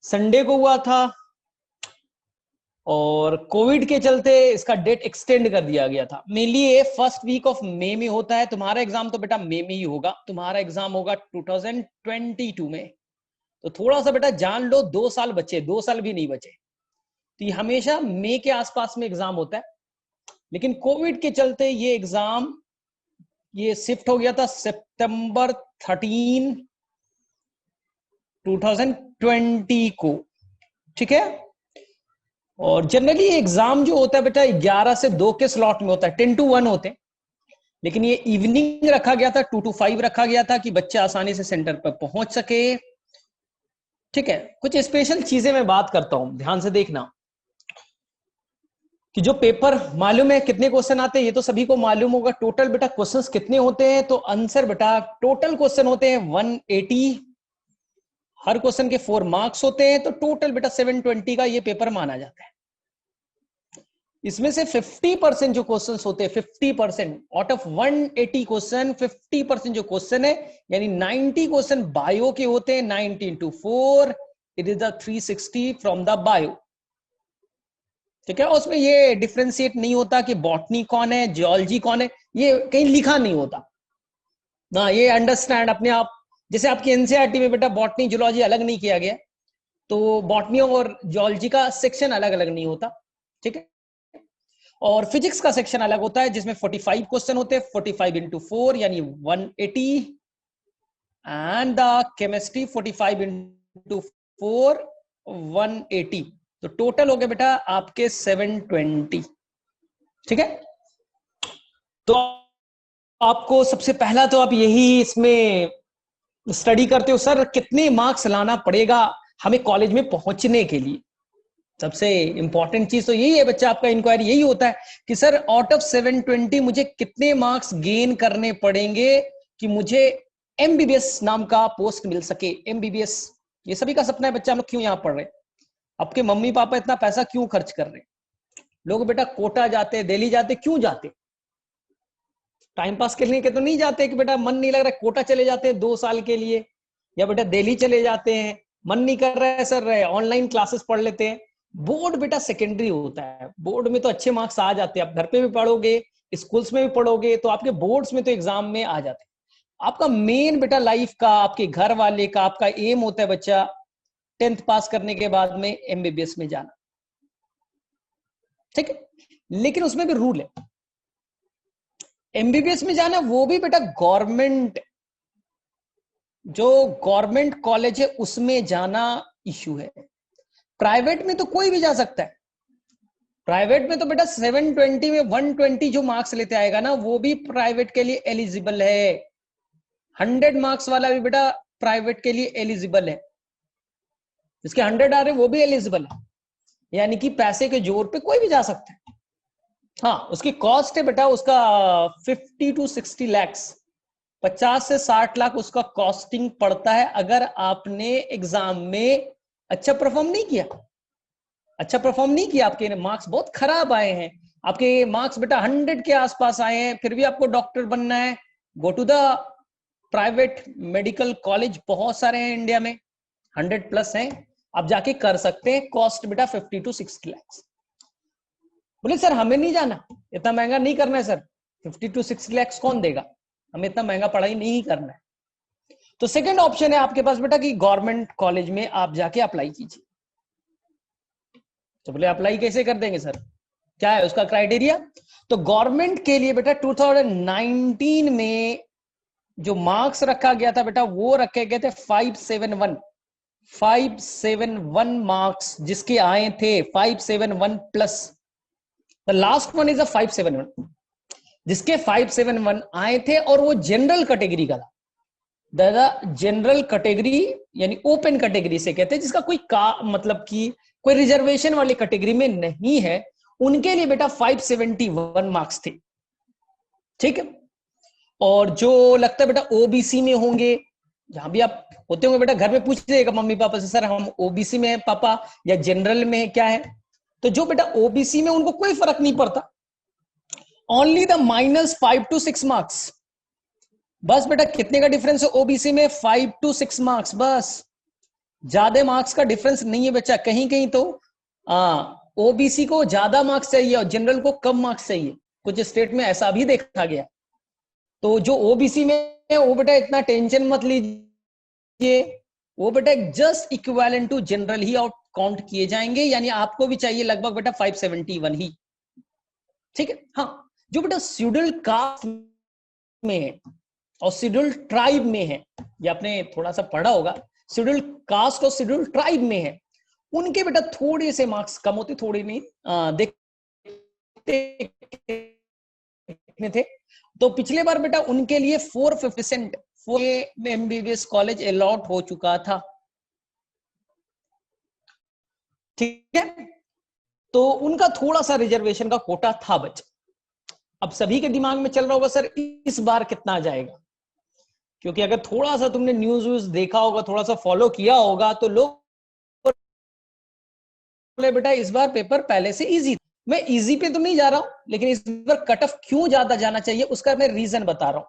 Sunday को हुआ था और कोविड के चलते इसका डेट एक्सटेंड कर दिया गया था। मेनली ये फर्स्ट वीक ऑफ मई में होता है। तुम्हारा एग्जाम तो बेटा मई में ही होगा, तुम्हारा एग्जाम होगा 2022 में। तो थोड़ा सा बेटा जान लो, 2 साल बचे, 2 साल भी नहीं बचे। तो ये हमेशा मई के आसपास में एग्जाम होता है, लेकिन कोविड के चलते ये एग्जाम ये शिफ्ट हो गया था सितंबर 13 2020 को। ठीक है। और जनरली एग्जाम जो होता है बेटा 11 से 2 के स्लॉट में होता है, 10 to 1 होते हैं, लेकिन ये इवनिंग रखा गया था, 2 to 5 रखा गया था कि बच्चे आसानी से सेंटर पर पहुंच सके। ठीक है। कुछ स्पेशल चीजें मैं बात करता हूं, ध्यान से देखना कि जो पेपर मालूम है कितने क्वेश्चन आते हैं, ये तो सभी को मालूम होगा। टोटल बेटा क्वेश्चंस कितने होते हैं, तो आंसर बेटा टोटल क्वेश्चन होते हैं 180। हर क्वेश्चन के 4 मार्क्स होते हैं, तो टोटल बेटा 720 का ये पेपर माना जाता है। इसमें से 50% जो क्वेश्चंस होते हैं, 50% आउट ऑफ 180 क्वेश्चन, 50% जो क्वेश्चन है यानी 90 क्वेश्चन बायो के होते हैं। 90 into 4 it is the 360 from the bio. ठीक है। उसमें ये डिफ्रेंशिएट नहीं होता कि बॉटनी कौन है, जियोलॉजी कौन है, ये कहीं लिखा नहीं होता ना। ये अंडरस्टैंड अपने आप, जैसे आपकी एनसीईआरटी में बेटा बॉटनी जियोलॉजी अलग नहीं किया गया, तो बॉटनी और जियोलॉजी का सेक्शन अलग अलग नहीं होता। ठीक है। और फिजिक्स का सेक्शन अलग होता है, जिसमें 45 क्वेश्चन होते हैं, 45 into 4 यानी 180, एंड द केमिस्ट्री 45 into 4 180। तो टोटल हो गया बेटा आपके 720। ठीक है। तो आपको सबसे पहला तो आप यही इसमें स्टडी करते हो, सर कितने मार्क्स लाना पड़ेगा हमें कॉलेज में पहुंचने के लिए। सबसे इंपॉर्टेंट चीज तो यही है बच्चा, आपका इंक्वायरी यही होता है कि सर आउट ऑफ 720 मुझे कितने मार्क्स गेन करने पड़ेंगे कि मुझे एमबीबीएस नाम का पोस्ट मिल सके। एमबीबीएस ये सभी का सपना है बच्चा। हम लोग क्यों यहां पढ़ रहे हैं, आपके मम्मी पापा इतना पैसा क्यों खर्च कर रहे हैं। लोग बेटा कोटा जाते, दिल्ली जाते, क्यों जाते, टाइम पास करने के तो नहीं जाते कि बेटा मन नहीं लग रहा है कोटा चले जाते हैं 2 साल के लिए, या बेटा दिल्ली चले जाते हैं मन नहीं कर रहा है सर ऑनलाइन क्लासेस पढ़ लेते हैं। बोर्ड बेटा सेकेंडरी होता है, बोर्ड में तो अच्छे मार्क्स आ जाते हैं। आप घर पे भी पढ़ोगे, स्कूल्स में भी पढ़ोगे, तो आपके बोर्ड्स में तो एग्जाम में आ जाते हैं। आपका मेन बेटा लाइफ का, आपके घर वाले का, आपका एम होता है बच्चा 10th पास करने के बाद में एमबीबीएस में जाना। ठीक है। लेकिन उसमें भी रूल है, एमबीबीएस में जाना वो भी बेटा गवर्नमेंट, जो गवर्नमेंट कॉलेज है उसमें जाना इश्यू है। प्राइवेट में तो कोई भी जा सकता है। प्राइवेट में तो बेटा 720 में 120 जो मार्क्स लेते आएगा ना, वो भी प्राइवेट के लिए एलिजिबल है। 100 मार्क्स वाला भी बेटा प्राइवेट के लिए एलिजिबल है। जिसके 100 आ रहे वो भी एलिजिबल है, यानी कि पैसे के जोर पे कोई भी जा सकता है। हाँ, उसकी कॉस्ट है बेटा उसका 50 to 60 lakhs, 50 से 60 लाख उसका कॉस्टिंग पड़ता है अगर आपने एग्जाम में अच्छा परफॉर्म नहीं किया। अच्छा परफॉर्म नहीं किया, आपके मार्क्स बहुत खराब आए हैं, आपके मार्क्स बेटा 100 के आसपास आए हैं, फिर भी आपको डॉक्टर बनना है, go to the private medical college, बहुत सारे हैं इंडिया में, 100+ हैं, आप जाके कर सकते हैं। कॉस्ट बेटा 50 to 60 lakhs। बोले सर हमें नहीं जाना, इतना महंगा नहीं करना है सर, 50 to 60 lakhs कौन देगा, हमें इतना महंगा पढ़ाई नहीं करना है। तो सेकंड ऑप्शन है आपके पास बेटा कि गवर्नमेंट कॉलेज में आप जाके अप्लाई कीजिए। तो बोले अप्लाई कैसे कर देंगे सर, क्या है उसका क्राइटेरिया। तो गवर्नमेंट के लिए बेटा 2019 में जो मार्क्स रखा गया था बेटा, वो रखे गए थे 571 मार्क्स, जिसके आए थे 571 plus, the last one is a 571, जिसके 571 आए थे, और वो जनरल कैटेगरी का था। दादा जनरल कैटेगरी यानी ओपन कैटेगरी से कहते हैं, जिसका कोई मतलब कि कोई रिजर्वेशन वाली कैटेगरी में नहीं है, उनके लिए बेटा 571 मार्क्स थे। ठीक है। और जो लगता है बेटा ओबीसी में होंगे, जहां भी आप होते होंगे बेटा घर में पूछ लीजिएगा मम्मी पापा से, सर हम ओबीसी में है पापा या जनरल में क्या है। तो जो बेटा ओबीसी में उनको कोई फर्क नहीं पड़ता, ओनली द -5 to 6 मार्क्स, बस बेटा कितने का डिफरेंस है ओबीसी में, 5 to 6 मार्क्स बस। ज्यादा मार्क्स का डिफरेंस नहीं है बच्चा, कहीं कहीं तो ओबीसी को ज्यादा मार्क्स चाहिए और जनरल को कम मार्क्स चाहिए, कुछ स्टेट में ऐसा भी देखा गया। तो जो ओबीसी में है वो बेटा इतना टेंशन मत लीजिए, वो बेटा जस्ट इक्विवेलेंट टू जनरल ही आउट काउंट किए जाएंगे, यानी आपको भी चाहिए लगभग बेटा 571 ही, ठीक है। हाँ, जो बेटा शेड्यूल कास्ट में है और शेड्यूल ट्राइब में है, ये आपने थोड़ा सा पढ़ा होगा, शेड्यूल कास्ट और शेड्यूल ट्राइब में है, उनके बेटा थोड़े से मार्क्स कम होते, थोड़े नहीं देखते थे। तो पिछले बार बेटा उनके लिए 450% एमबीबीएस कॉलेज अलॉट हो चुका था, ठीक है। तो उनका थोड़ा सा रिजर्वेशन का कोटा था बच्चा। अब सभी के दिमाग में चल रहा होगा सर इस बार कितना जाएगा, क्योंकि अगर थोड़ा सा तुमने न्यूज व्यूज देखा होगा, थोड़ा सा फॉलो किया होगा, तो लोग बोले बेटा इस बार पेपर पहले से इजी। मैं इजी पे तो नहीं जा रहा हूं, लेकिन इस बार कट ऑफ क्यों ज्यादा जाना चाहिए उसका मैं रीजन बता रहा हूं।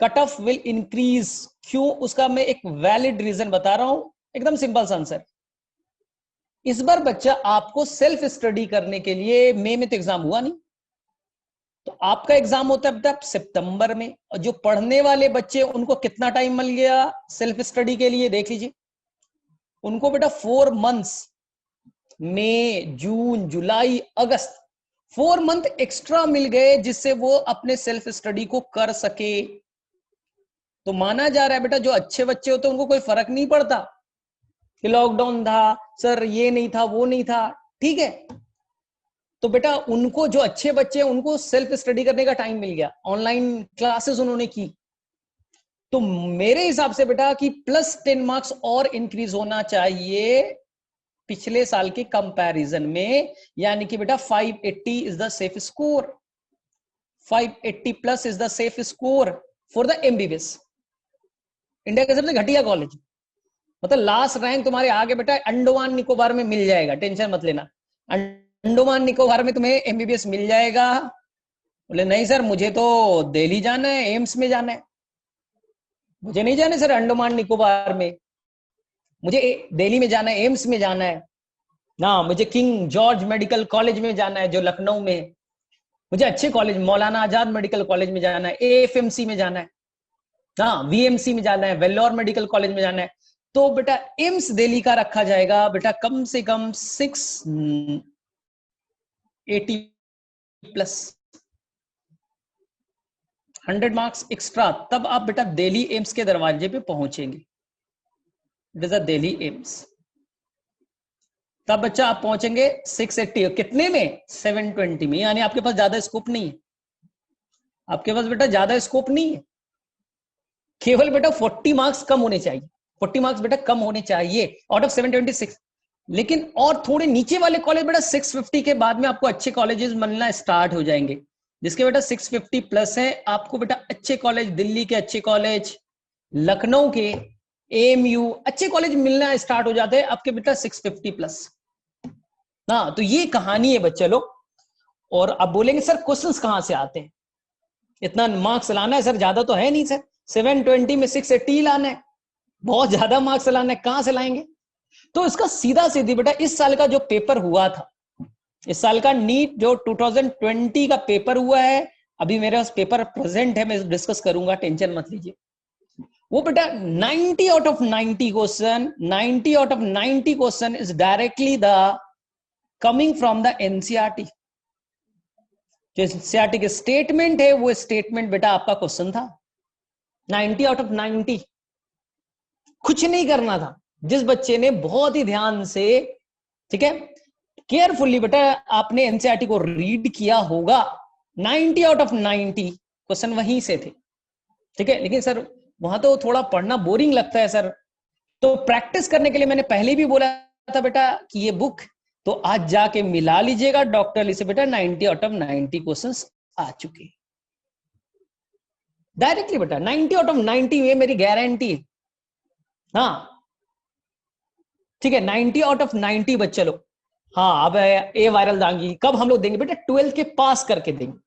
कट ऑफ विल इंक्रीज क्यों, उसका मैं एक वैलिड रीजन बता रहा हूं, एकदम सिंपल सा आंसर। इस बार बच्चा आपको सेल्फ स्टडी करने के लिए, मई में तो एग्जाम हुआ नहीं, तो आपका एग्जाम होता है बेटा सितंबर में, और जो पढ़ने वाले बच्चे उनको कितना टाइम मिल गया सेल्फ स्टडी के लिए, देख लीजिए उनको बेटा 4 मंथ्स, मई जून जुलाई अगस्त, 4 मंथ एक्स्ट्रा मिल गए जिससे वो अपने सेल्फ स्टडी को कर सके। तो माना जा रहा है बेटा जो अच्छे बच्चे होते हैं उनको कोई फर्क नहीं पड़ता कि लॉकडाउन था सर, ये नहीं था वो नहीं था, ठीक है। तो बेटा उनको, जो अच्छे बच्चे हैं उनको सेल्फ स्टडी करने का टाइम मिल गया, ऑनलाइन क्लासेस उन्होंने की। तो मेरे हिसाब से बेटा कि +10 मार्क्स और इंक्रीज होना चाहिए पिछले साल के कंपैरिजन में, यानी कि बेटा 580 is the safe score, 580 plus is the safe score for the MBBS. India के सबसे घटिया कॉलेज, मतलब लास्ट रैंक तुम्हारे आगे बेटा अंडमान निकोबार में मिल जाएगा, टेंशन मत लेना, अंडमान निकोबार में तुम्हें एमबीबीएस मिल जाएगा। बोले नहीं सर मुझे तो दिल्ली जाना है, एम्स में जाना है। मुझे नहीं जाना सर अंडमान निकोबार में, मुझे दिल्ली में जाना है, एम्स में जाना है ना, मुझे किंग जॉर्ज मेडिकल कॉलेज में जाना है जो लखनऊ में है, मुझे अच्छे college Maulana Azad medical college में जाना है, एएफएमसी में जाना है, हाँ वीएमसी में जाना है, वेल्लोर मेडिकल कॉलेज में जाना है। तो बेटा एम्स दिल्ली का रखा जाएगा बेटा कम से कम 680 प्लस, 100 मार्क्स एक्स्ट्रा, तब आप बेटा दिल्ली एम्स के दरवाजे पे पहुंचेंगे। It is a Delhi AIIMS, तब बच्चा आप पहुंचेंगे 680, कितने में 720 में, यानी आपके पास ज्यादा स्कोप नहीं है, आपके पास बेटा ज्यादा स्कोप नहीं है, केवल बेटा 40 मार्क्स कम होने चाहिए, 40 मार्क्स बेटा कम होने चाहिए आउट ऑफ 726। लेकिन और थोड़े नीचे वाले कॉलेज बेटा 650 के बाद में आपको अच्छे कॉलेजेस मिलना स्टार्ट हो जाएंगे, जिसके बेटा 650 प्लस है, आपको बेटा अच्छे कॉलेज, दिल्ली के अच्छे कॉलेज, लखनऊ के एएमयू अच्छे कॉलेज मिलना स्टार्ट हो जाते हैं आपके बेटा 650 प्लस। हाँ तो ये कहानी है बच्चे लोग। और अब बोलेंगे सर क्वेश्चंस कहां से आते हैं, इतना मार्क्स लाना है सर, ज्यादा तो है नहीं सर, 720 में 680 लाना है, बहुत ज्यादा मार्क्स लाना है, कहां से लाएंगे। तो इसका सीधा सीधी बेटा इस साल का जो पेपर हुआ था, इस साल का नीट जो 2020 का पेपर हुआ है, अभी मेरे पास पेपर प्रेजेंट है, मैं डिस्कस करूंगा, टेंशन मत लीजिए। वो बेटा 90 out of 90 question, 90 out of 90 question is directly the coming from the NCERT. जो एनसीईआरटी के स्टेटमेंट है वो स्टेटमेंट बेटा आपका क्वेश्चन था, 90 आउट ऑफ 90। कुछ नहीं करना था, जिस बच्चे ने बहुत ही ध्यान से, ठीक है, केयरफुली बेटा आपने एनसीईआरटी को रीड किया होगा, 90 आउट ऑफ 90 क्वेश्चन वहीं से थे, ठीक है। लेकिन सर वहां तो थोड़ा पढ़ना बोरिंग लगता है सर, तो प्रैक्टिस करने के लिए मैंने पहले भी बोला था बेटा कि ये बुक तो आज जाके मिला लीजिएगा डॉक्टर ली से बेटा, 90 आउट ऑफ 90 क्वेश्चंस आ चुके डायरेक्टली बेटा, 90 आउट ऑफ 90 में मेरी गारंटी है। हाँ ठीक है, 90 आउट ऑफ 90 बच्चे लोग। हाँ अब ए वायरल दांगी कब हम लोग देंगे बेटा, 12th के पास करके देंगे,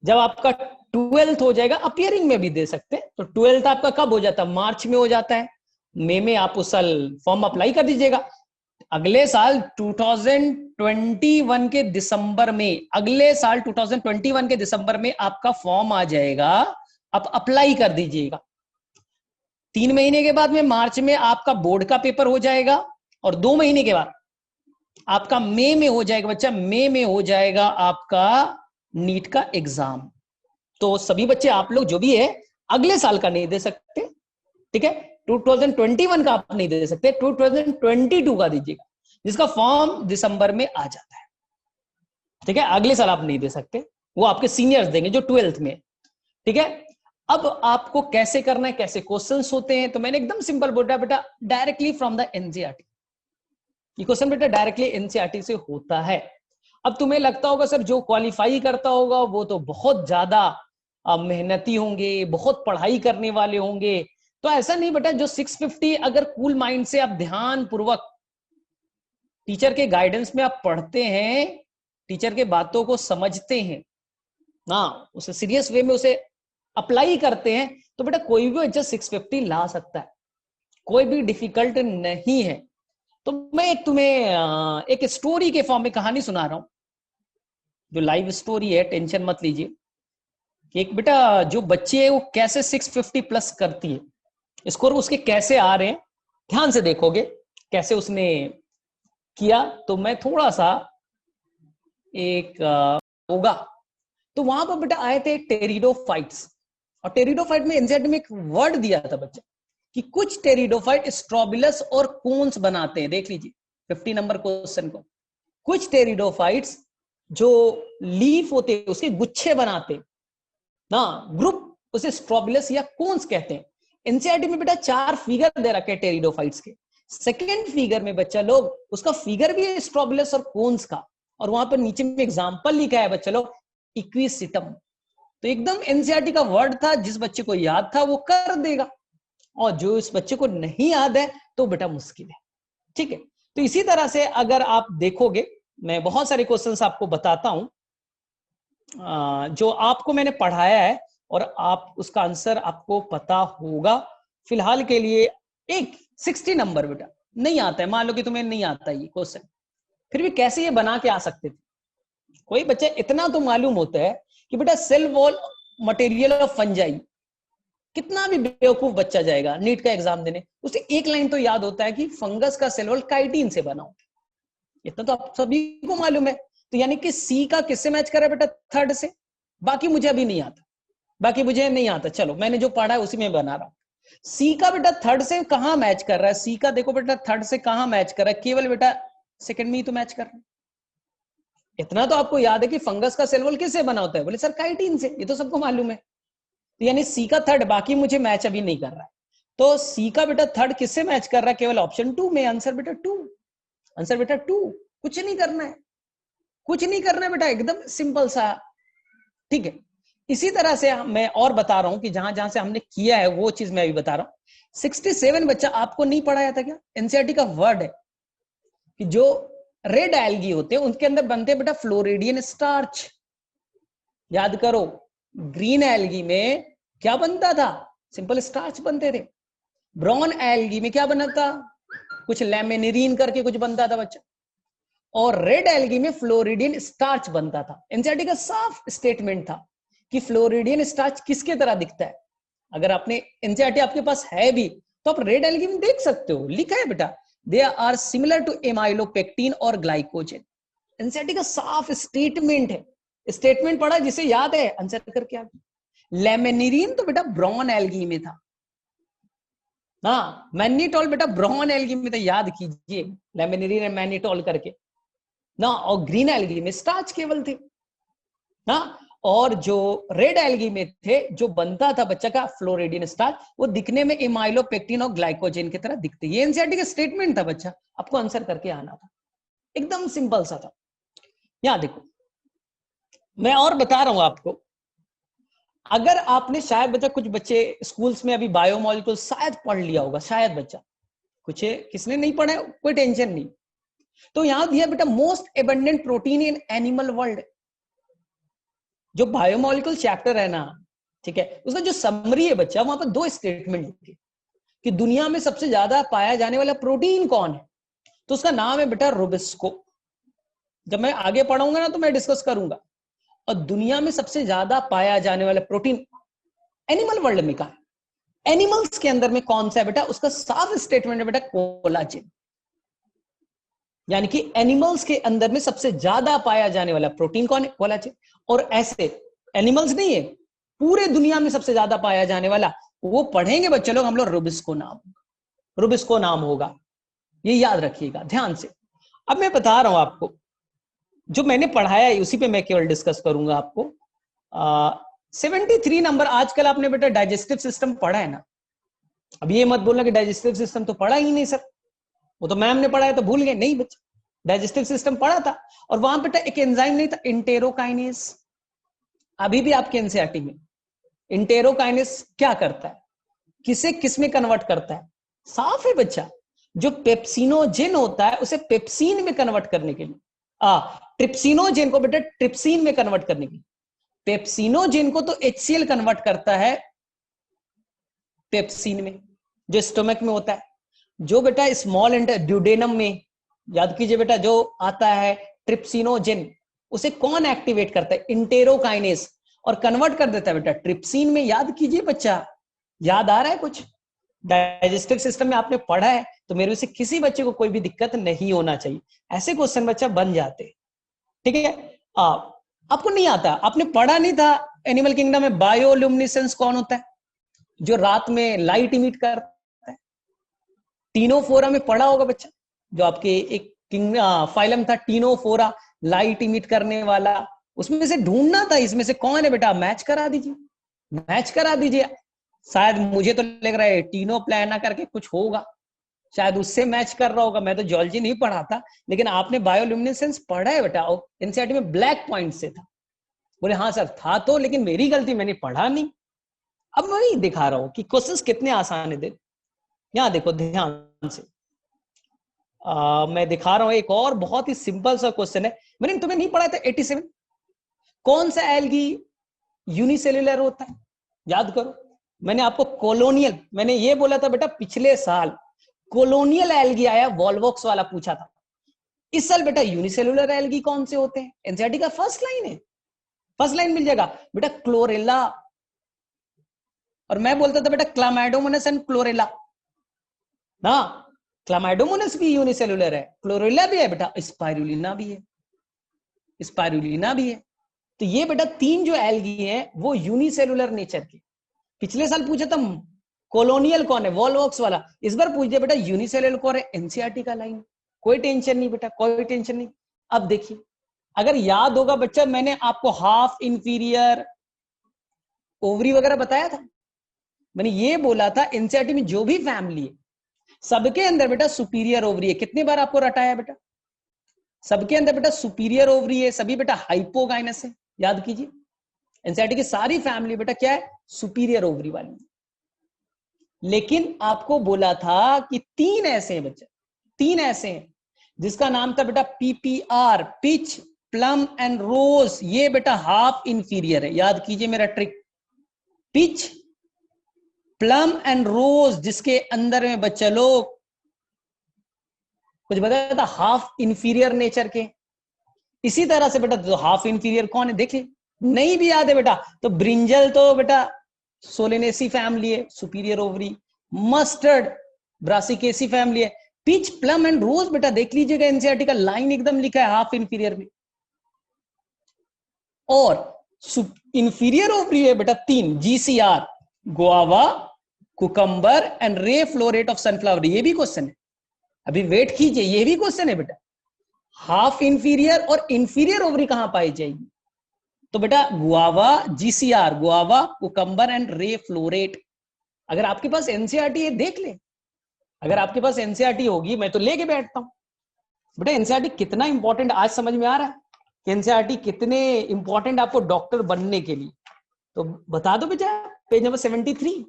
जब आपका 12th हो जाएगा, अपियरिंग में भी दे सकते हैं। तो 12th आपका कब हो जाता है, मार्च में हो जाता है, मई में आप उस साल फॉर्म अप्लाई कर दीजिएगा। अगले साल 2021 के दिसंबर में, अगले साल 2021 के दिसंबर में आपका फॉर्म आ जाएगा, आप अप्लाई कर दीजिएगा। 3 महीने के बाद में मार्च में आपका बोर्ड का पेपर हो जाएगा, और 2 महीने के बाद आपका मई में हो जाएगा बच्चा, मई में हो जाएगा आपका नीट का एग्जाम। तो सभी बच्चे आप लोग जो भी है अगले साल का नहीं दे सकते, ठीक है, 2021 का आप नहीं दे सकते, 2022 का दीजिएगा, जिसका फॉर्म दिसंबर में आ जाता है, ठीक है। अगले साल आप नहीं दे सकते, वो आपके सीनियर्स देंगे जो 12th में, ठीक है। अब आपको कैसे करना है, कैसे क्वेश्चंस होते हैं, तो मैंने एकदम सिंपल बोला बेटा, डायरेक्टली फ्रॉम द एनसीईआरटी। ये क्वेश्चन बेटा डायरेक्टली एनसीईआरटी से होता है। अब तुम्हें लगता होगा सर जो क्वालिफाई करता होगा वो तो बहुत ज्यादा मेहनती होंगे, बहुत पढ़ाई करने वाले होंगे, तो ऐसा नहीं बेटा। जो 650 अगर कूल माइंड से आप ध्यान पूर्वक टीचर के गाइडेंस में आप पढ़ते हैं, टीचर के बातों को समझते हैं, हाँ, उसे सीरियस वे में उसे अप्लाई करते हैं, तो बेटा कोई भी बच्चा 650 ला सकता है, कोई भी डिफिकल्ट नहीं है। तो मैं तुम्हें एक स्टोरी के फॉर्म में कहानी सुना रहा हूं, जो लाइव स्टोरी है, टेंशन मत लीजिए। एक बेटा जो बच्ची है वो कैसे 650 प्लस करती है, स्कोर उसके कैसे आ रहे हैं, ध्यान से देखोगे कैसे उसने किया। तो मैं थोड़ा सा एक होगा, तो वहां पर बेटा आए थे टेरिडोफाइट्स, और टेरिडोफाइट में एनसीईआरटी में एक वर्ड दिया था बच्चा कि कुछ टेरिडोफाइट स्ट्रोबिलस और कोन्स बनाते हैं। देख लीजिए 50 नंबर क्वेश्चन को, कुछ टेरिडोफाइट्स जो लीफ होते हैं उसके गुच्छे बनाते ना, ग्रुप उसे स्ट्रोबिलस या कोन्स कहते हैं। एनसीईआरटी में बेटा 4 फिगर दे रखे टेरिडोफाइट्स के। सेकेंड फिगर में बच्चा लोग उसका फिगर भी है स्ट्रोबिलस और कोन्स का, और वहां पर नीचे में एग्जाम्पल लिखा है बच्चा लोग इक्विसिटम। तो एकदम एनसीईआरटी का वर्ड था, जिस बच्चे को याद था वो कर देगा, और जो इस बच्चे को नहीं याद है तो बेटा मुश्किल है, ठीक है। तो इसी तरह से अगर आप देखोगे, मैं बहुत सारे क्वेश्चंस आपको बताता हूं जो आपको मैंने पढ़ाया है, और आप उसका आंसर आपको पता होगा। फिलहाल के लिए एक 60 नंबर बेटा नहीं आता है, मान लो कि तुम्हें नहीं आता ये क्वेश्चन, फिर भी कैसे ये बना के आ सकते थे। कोई बच्चे इतना तो मालूम होता है कि बेटा cell wall material of fungi, कितना भी बेवकूफ बच्चा जाएगा नीट का एग्जाम देने, उसे एक लाइन तो याद होता है कि फंगस का सेल वॉल काइटिन से बना हो, इतना तो आप सभी को मालूम है। तो यानी कि सी का किससे मैच कर रहा है बेटा, थर्ड से। बाकी मुझे अभी नहीं आता, बाकी मुझे नहीं आता, चलो मैंने जो पढ़ा है उसी में बना रहा हूं। सी का बेटा थर्ड से कहां मैच कर रहा है, सी का देखो बेटा थर्ड से कहां मैच कर रहा है, केवल बेटा सेकंड में ही तो मैच कर रहा है। इतना तो आपको याद है कि फंगस का सेल वॉल किससे बना होता है, बोले सर काइटिन से, ये तो सबको मालूम है। तो यानी सी का थर्ड, बाकी मुझे मैच अभी नहीं कर रहा है। तो सी का बेटा थर्ड किससे मैच कर रहा है, केवल ऑप्शन 2 में। आंसर बेटा 2, आंसर बेटा 2, कुछ नहीं करना है, कुछ नहीं करना है बेटा, एकदम सिंपल सा, ठीक है। इसी तरह से मैं और बता रहा हूं कि जहां जहां से हमने किया है वो चीज मैं अभी बता रहा हूं। 67 बच्चा आपको नहीं पढ़ाया था क्या, एनसीईआरटी का वर्ड है कि जो रेड एल्गी होते हैं उनके अंदर बनते हैं बेटा फ्लोरिडियन स्टार्च। याद करो, ग्रीन एल्गी में क्या बनता था, सिंपल स्टार्च बनते थे। ब्राउन एल्गी में क्या बना था, कुछ लेमिनिरीन करके कुछ बनता था बच्चा, और रेड एल्गी में फ्लोरिडियन स्टार्च बनता था। एनसीईआरटी का साफ स्टेटमेंट था कि फ्लोरिडियन स्टार्च किसके तरह दिखता है। अगर आपने एनसीईआरटी आपके पास है भी तो आप रेड एल्गी में देख सकते हो, लिखा है बेटा they are similar to amylopectin और ग्लाइकोजेन। एनसीईआरटी का साफ स्टेटमेंट है, स्टेटमेंट पढ़ा जिसे याद है आंसर करके आ। लेमिनिरीन तो बेटा ब्राउन एल्गी में था, हाँ, मैनिटोल बेटा ब्राउन एल्गी में था, याद कीजिए लेमिनिरीन और मैनिटोल करके ना, और ग्रीन एल्गी में स्टार्च केवल थे ना, और जो रेड एल्गी में थे जो बनता था बच्चा का फ्लोरिडियन स्टार्च, वो दिखने में इमाइलोपेक्टिन और ग्लाइकोजेन की तरह दिखते। ये एनसीईआरटी का स्टेटमेंट था बच्चा, आपको आंसर करके आना था, एकदम सिंपल सा था। यहां देखो मैं और बता रहा हूं आपको, अगर आपने शायद बच्चा, कुछ बच्चे स्कूल्स में अभी बायोमोलिक्यूल शायद पढ़ लिया होगा, शायद बच्चा, कुछ किसने नहीं पढ़ा है कोई टेंशन नहीं। तो यहां दिया बेटा most abundant protein in animal world, जो बायोमोलिक्यूल चैप्टर है ना, ठीक है, उसका जो समरी है बच्चा, वहां पर 2 स्टेटमेंट लिखे। कि दुनिया में सबसे ज्यादा पाया जाने वाला प्रोटीन कौन है, तो उसका नाम है बेटा रुबिस्को। जब मैं आगे पढ़ाऊंगा ना तो मैं डिस्कस करूंगा। और दुनिया में सबसे ज्यादा पाया जाने वाला प्रोटीन एनिमल वर्ल्ड में कहा, एनिमल्स के अंदर में कौन सा है बेटा, उसका साफ स्टेटमेंट है बेटा कोलाजन। यानी कि एनिमल्स के अंदर में सबसे ज्यादा पाया जाने वाला प्रोटीन कौन है, कोलाजन। और ऐसे एनिमल्स नहीं है, पूरे दुनिया में सबसे ज्यादा पाया जाने वाला, वो पढ़ेंगे बच्चे लोग हम लोग, रुबिस्को नाम, रुबिस्को नाम होगा, ये याद रखिएगा ध्यान से। अब मैं बता रहा हूं आपको, जो मैंने पढ़ाया है उसी पे मैं केवल डिस्कस करूंगा आपको। 73 नंबर, आजकल आपने बेटा डाइजेस्टिव सिस्टम पढ़ा है ना, अब ये मत बोलना कि डाइजेस्टिव सिस्टम तो पढ़ा ही नहीं सर, वो तो मैम ने पढ़ाया तो भूल गए, नहीं बच्चे, डाइजेस्टिव सिस्टम पढ़ा था। और वहां बेटा एक एंजाइम नहीं था, इंटेरोकाइनेस, अभी भी आपके एनसीईआरटी में इंटेरोकाइनेस क्या करता है, किसे किस में कन्वर्ट करता है, साफ है बच्चा, जो पेप्सिनोजेन होता है उसे पेप्सिन में कन्वर्ट करने के लिए, ट्रिप्सिनोजेन को बेटा ट्रिप्सिन में कन्वर्ट करने के लिए, पेप्सिनोजेन को तो HCl कन्वर्ट करता है पेप्सिन में, जो स्टोमक में होता है। जो बेटा स्मॉल ड्यूडेनम में, याद कीजिए बेटा, जो आता है ट्रिप्सिनोजेन, उसे कौन एक्टिवेट करता है, इंटेरोकाइनेस, और कन्वर्ट कर देता है बेटा ट्रिप्सिन में। याद कीजिए बच्चा, याद आ रहा है कुछ, डाइजेस्टिव सिस्टम में आपने पढ़ा है, तो मेरे से किसी बच्चे को कोई भी दिक्कत नहीं होना चाहिए, ऐसे क्वेश्चन बच्चा बन जाते, ठीक है। आपको नहीं आता, आपने पढ़ा नहीं था एनिमल किंगडम में बायोल्यूमिनेसेंस कौन होता है, जो रात में लाइट इमिट करता है, टीनोफोरा में पढ़ा होगा बच्चा, जो आपके एक फाइलम था टीनोफोरा, लाइट इमिट करने वाला, उसमें से ढूंढना था इसमें से कौन है बेटा, मैच करा दीजिए, मैच करा दीजिए। शायद मुझे तो लग रहा है टीनो प्लाना करके कुछ होगा, शायद उससे मैच कर रहा होगा, मैं तो जियोलॉजी नहीं पढ़ा था, लेकिन आपने बायोल्यूमिनेसेंस पढ़ा है बेटा, एनसीईआरटी में ब्लैक पॉइंट से था। बोले हाँ सर था तो, लेकिन मेरी गलती, मैंने पढ़ा नहीं। अब मैं वही दिखा रहा हूं कि क्वेश्चंस कितने आसान है। यहां देखो ध्यान से, मैं दिखा रहा हूं एक और बहुत ही सिंपल सा क्वेश्चन है, मैंने तुम्हें नहीं पढ़ा था 87, कौन सा एल्गी यूनिसेल्युलर होता है, याद करो। मैंने आपको कॉलोनियल, मैंने ये बोला था बेटा पिछले साल कॉलोनियल एल्गी आया, वॉल्वॉक्स वाला पूछा था। इस साल बेटा यूनिसेल्युलर एल्गी कौन से होते हैं, एनसीईआरटी का फर्स्ट लाइन है, फर्स्ट लाइन मिल जाएगा बेटा, क्लोरेला। और मैं बोलता था बेटा क्लामाइडोमोनास एंड क्लोरेला ना, क्लामाइडोमोनास भी यूनिसेल्युलर है, क्लोरेला भी है बेटा, स्पाइरुलिना भी है, स्पाइरुलिना भी है। तो ये बेटा तीन जो एल्गी है वो यूनिसेल्युलर नेचर के। पिछले साल पूछा था कॉलोनियल कौन है, वॉल्वॉक्स वाला, इस बार पूछ दिया बेटा यूनिसेल्युलर कौन है, एनसीईआरटी का लाइन, कोई टेंशन नहीं बेटा, कोई टेंशन नहीं। अब देखिए, अगर याद होगा बच्चा, मैंने आपको हाफ इंफीरियर ओवरी वगैरह बताया था, मैंने ये बोला था एनसीईआरटी में जो भी फैमिली है सबके अंदर बेटा सुपीरियर ओवरी है। कितनी बार आपको रटाया बेटा, सबके अंदर बेटा सुपीरियर ओवरी है, सभी बेटा हाइपोगाइनस है, याद कीजिए। एनसीईआरटी की सारी फैमिली बेटा क्या है, सुपीरियर ओवरी वाली। लेकिन आपको बोला था कि तीन ऐसे हैं बच्चा, तीन ऐसे हैं जिसका नाम था बेटा पीपीआर, पिच, प्लम एंड रोज। ये बेटा हाफ इंफीरियर है, याद कीजिए मेरा ट्रिक, पिच, प्लम एंड रोज, जिसके अंदर में बच्चा लोग कुछ बताया था हाफ इंफीरियर नेचर के। इसी तरह से बेटा तो हाफ इंफीरियर कौन है देखिए, नहीं भी याद है बेटा तो ब्रिंजल तो बेटा सोलेनेसी फैमिली है, superior ovary. Mustard Brassicaceae family है। पिच, प्लम एंड रोज बेटा देख लीजिएगा, एनसीईआरटी का लाइन एकदम लिखा है हाफ इंफीरियर में। और इंफीरियर ओवरी है बेटा तीन, GCR, guava, cucumber and ray floret of sunflower. ये भी क्वेश्चन है, अभी वेट कीजिए, ये भी क्वेश्चन है बेटा, हाफ इंफीरियर और इंफीरियर ओवरी कहां पाई जाएगी, तो बेटा guava, GCR, guava, cucumber and ray floret. अगर आपके पास एनसीईआरटी है देख ले, अगर आपके पास एनसीईआरटी होगी मैं तो लेके बैठता हूं बेटा। एनसीईआरटी कितना इंपॉर्टेंट आज समझ में आ रहा है कि एनसीईआरटी कितने इंपॉर्टेंट आपको डॉक्टर बनने के लिए, तो बता दो बेटा। पेज नंबर 73,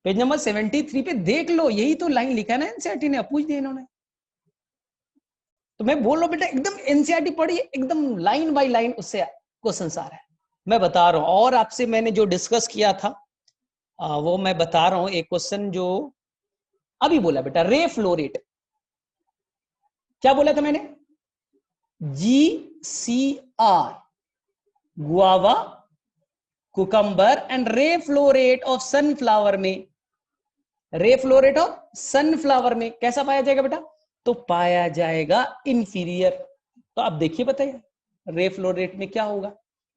पेज नंबर 73 पे देख लो, यही तो लाइन लिखा है ना एनसीईआरटी ने, पूछ दिया इन्होंने। तो मैं बोल रहा हूं बेटा एकदम एनसीईआरटी पढ़िए, एकदम लाइन बाय लाइन उससे क्वेश्चन आ रहा है, मैं बता रहा हूं। और आपसे मैंने जो डिस्कस किया था वो मैं बता रहा हूं, एक क्वेश्चन जो अभी बोला बेटा रे फ्लो रेट, क्या बोला था मैंने, GCR, गुआवा, कुकम्बर एंड रे फ्लो रेट ऑफ सनफ्लावर में, रे फ्लो रेट ऑफ सनफ्लावर में कैसा पाया जाएगा बेटा, तो पाया जाएगा इंफीरियर। तो आप देखिए बताइए रे फ्लो रेट में क्या होगा।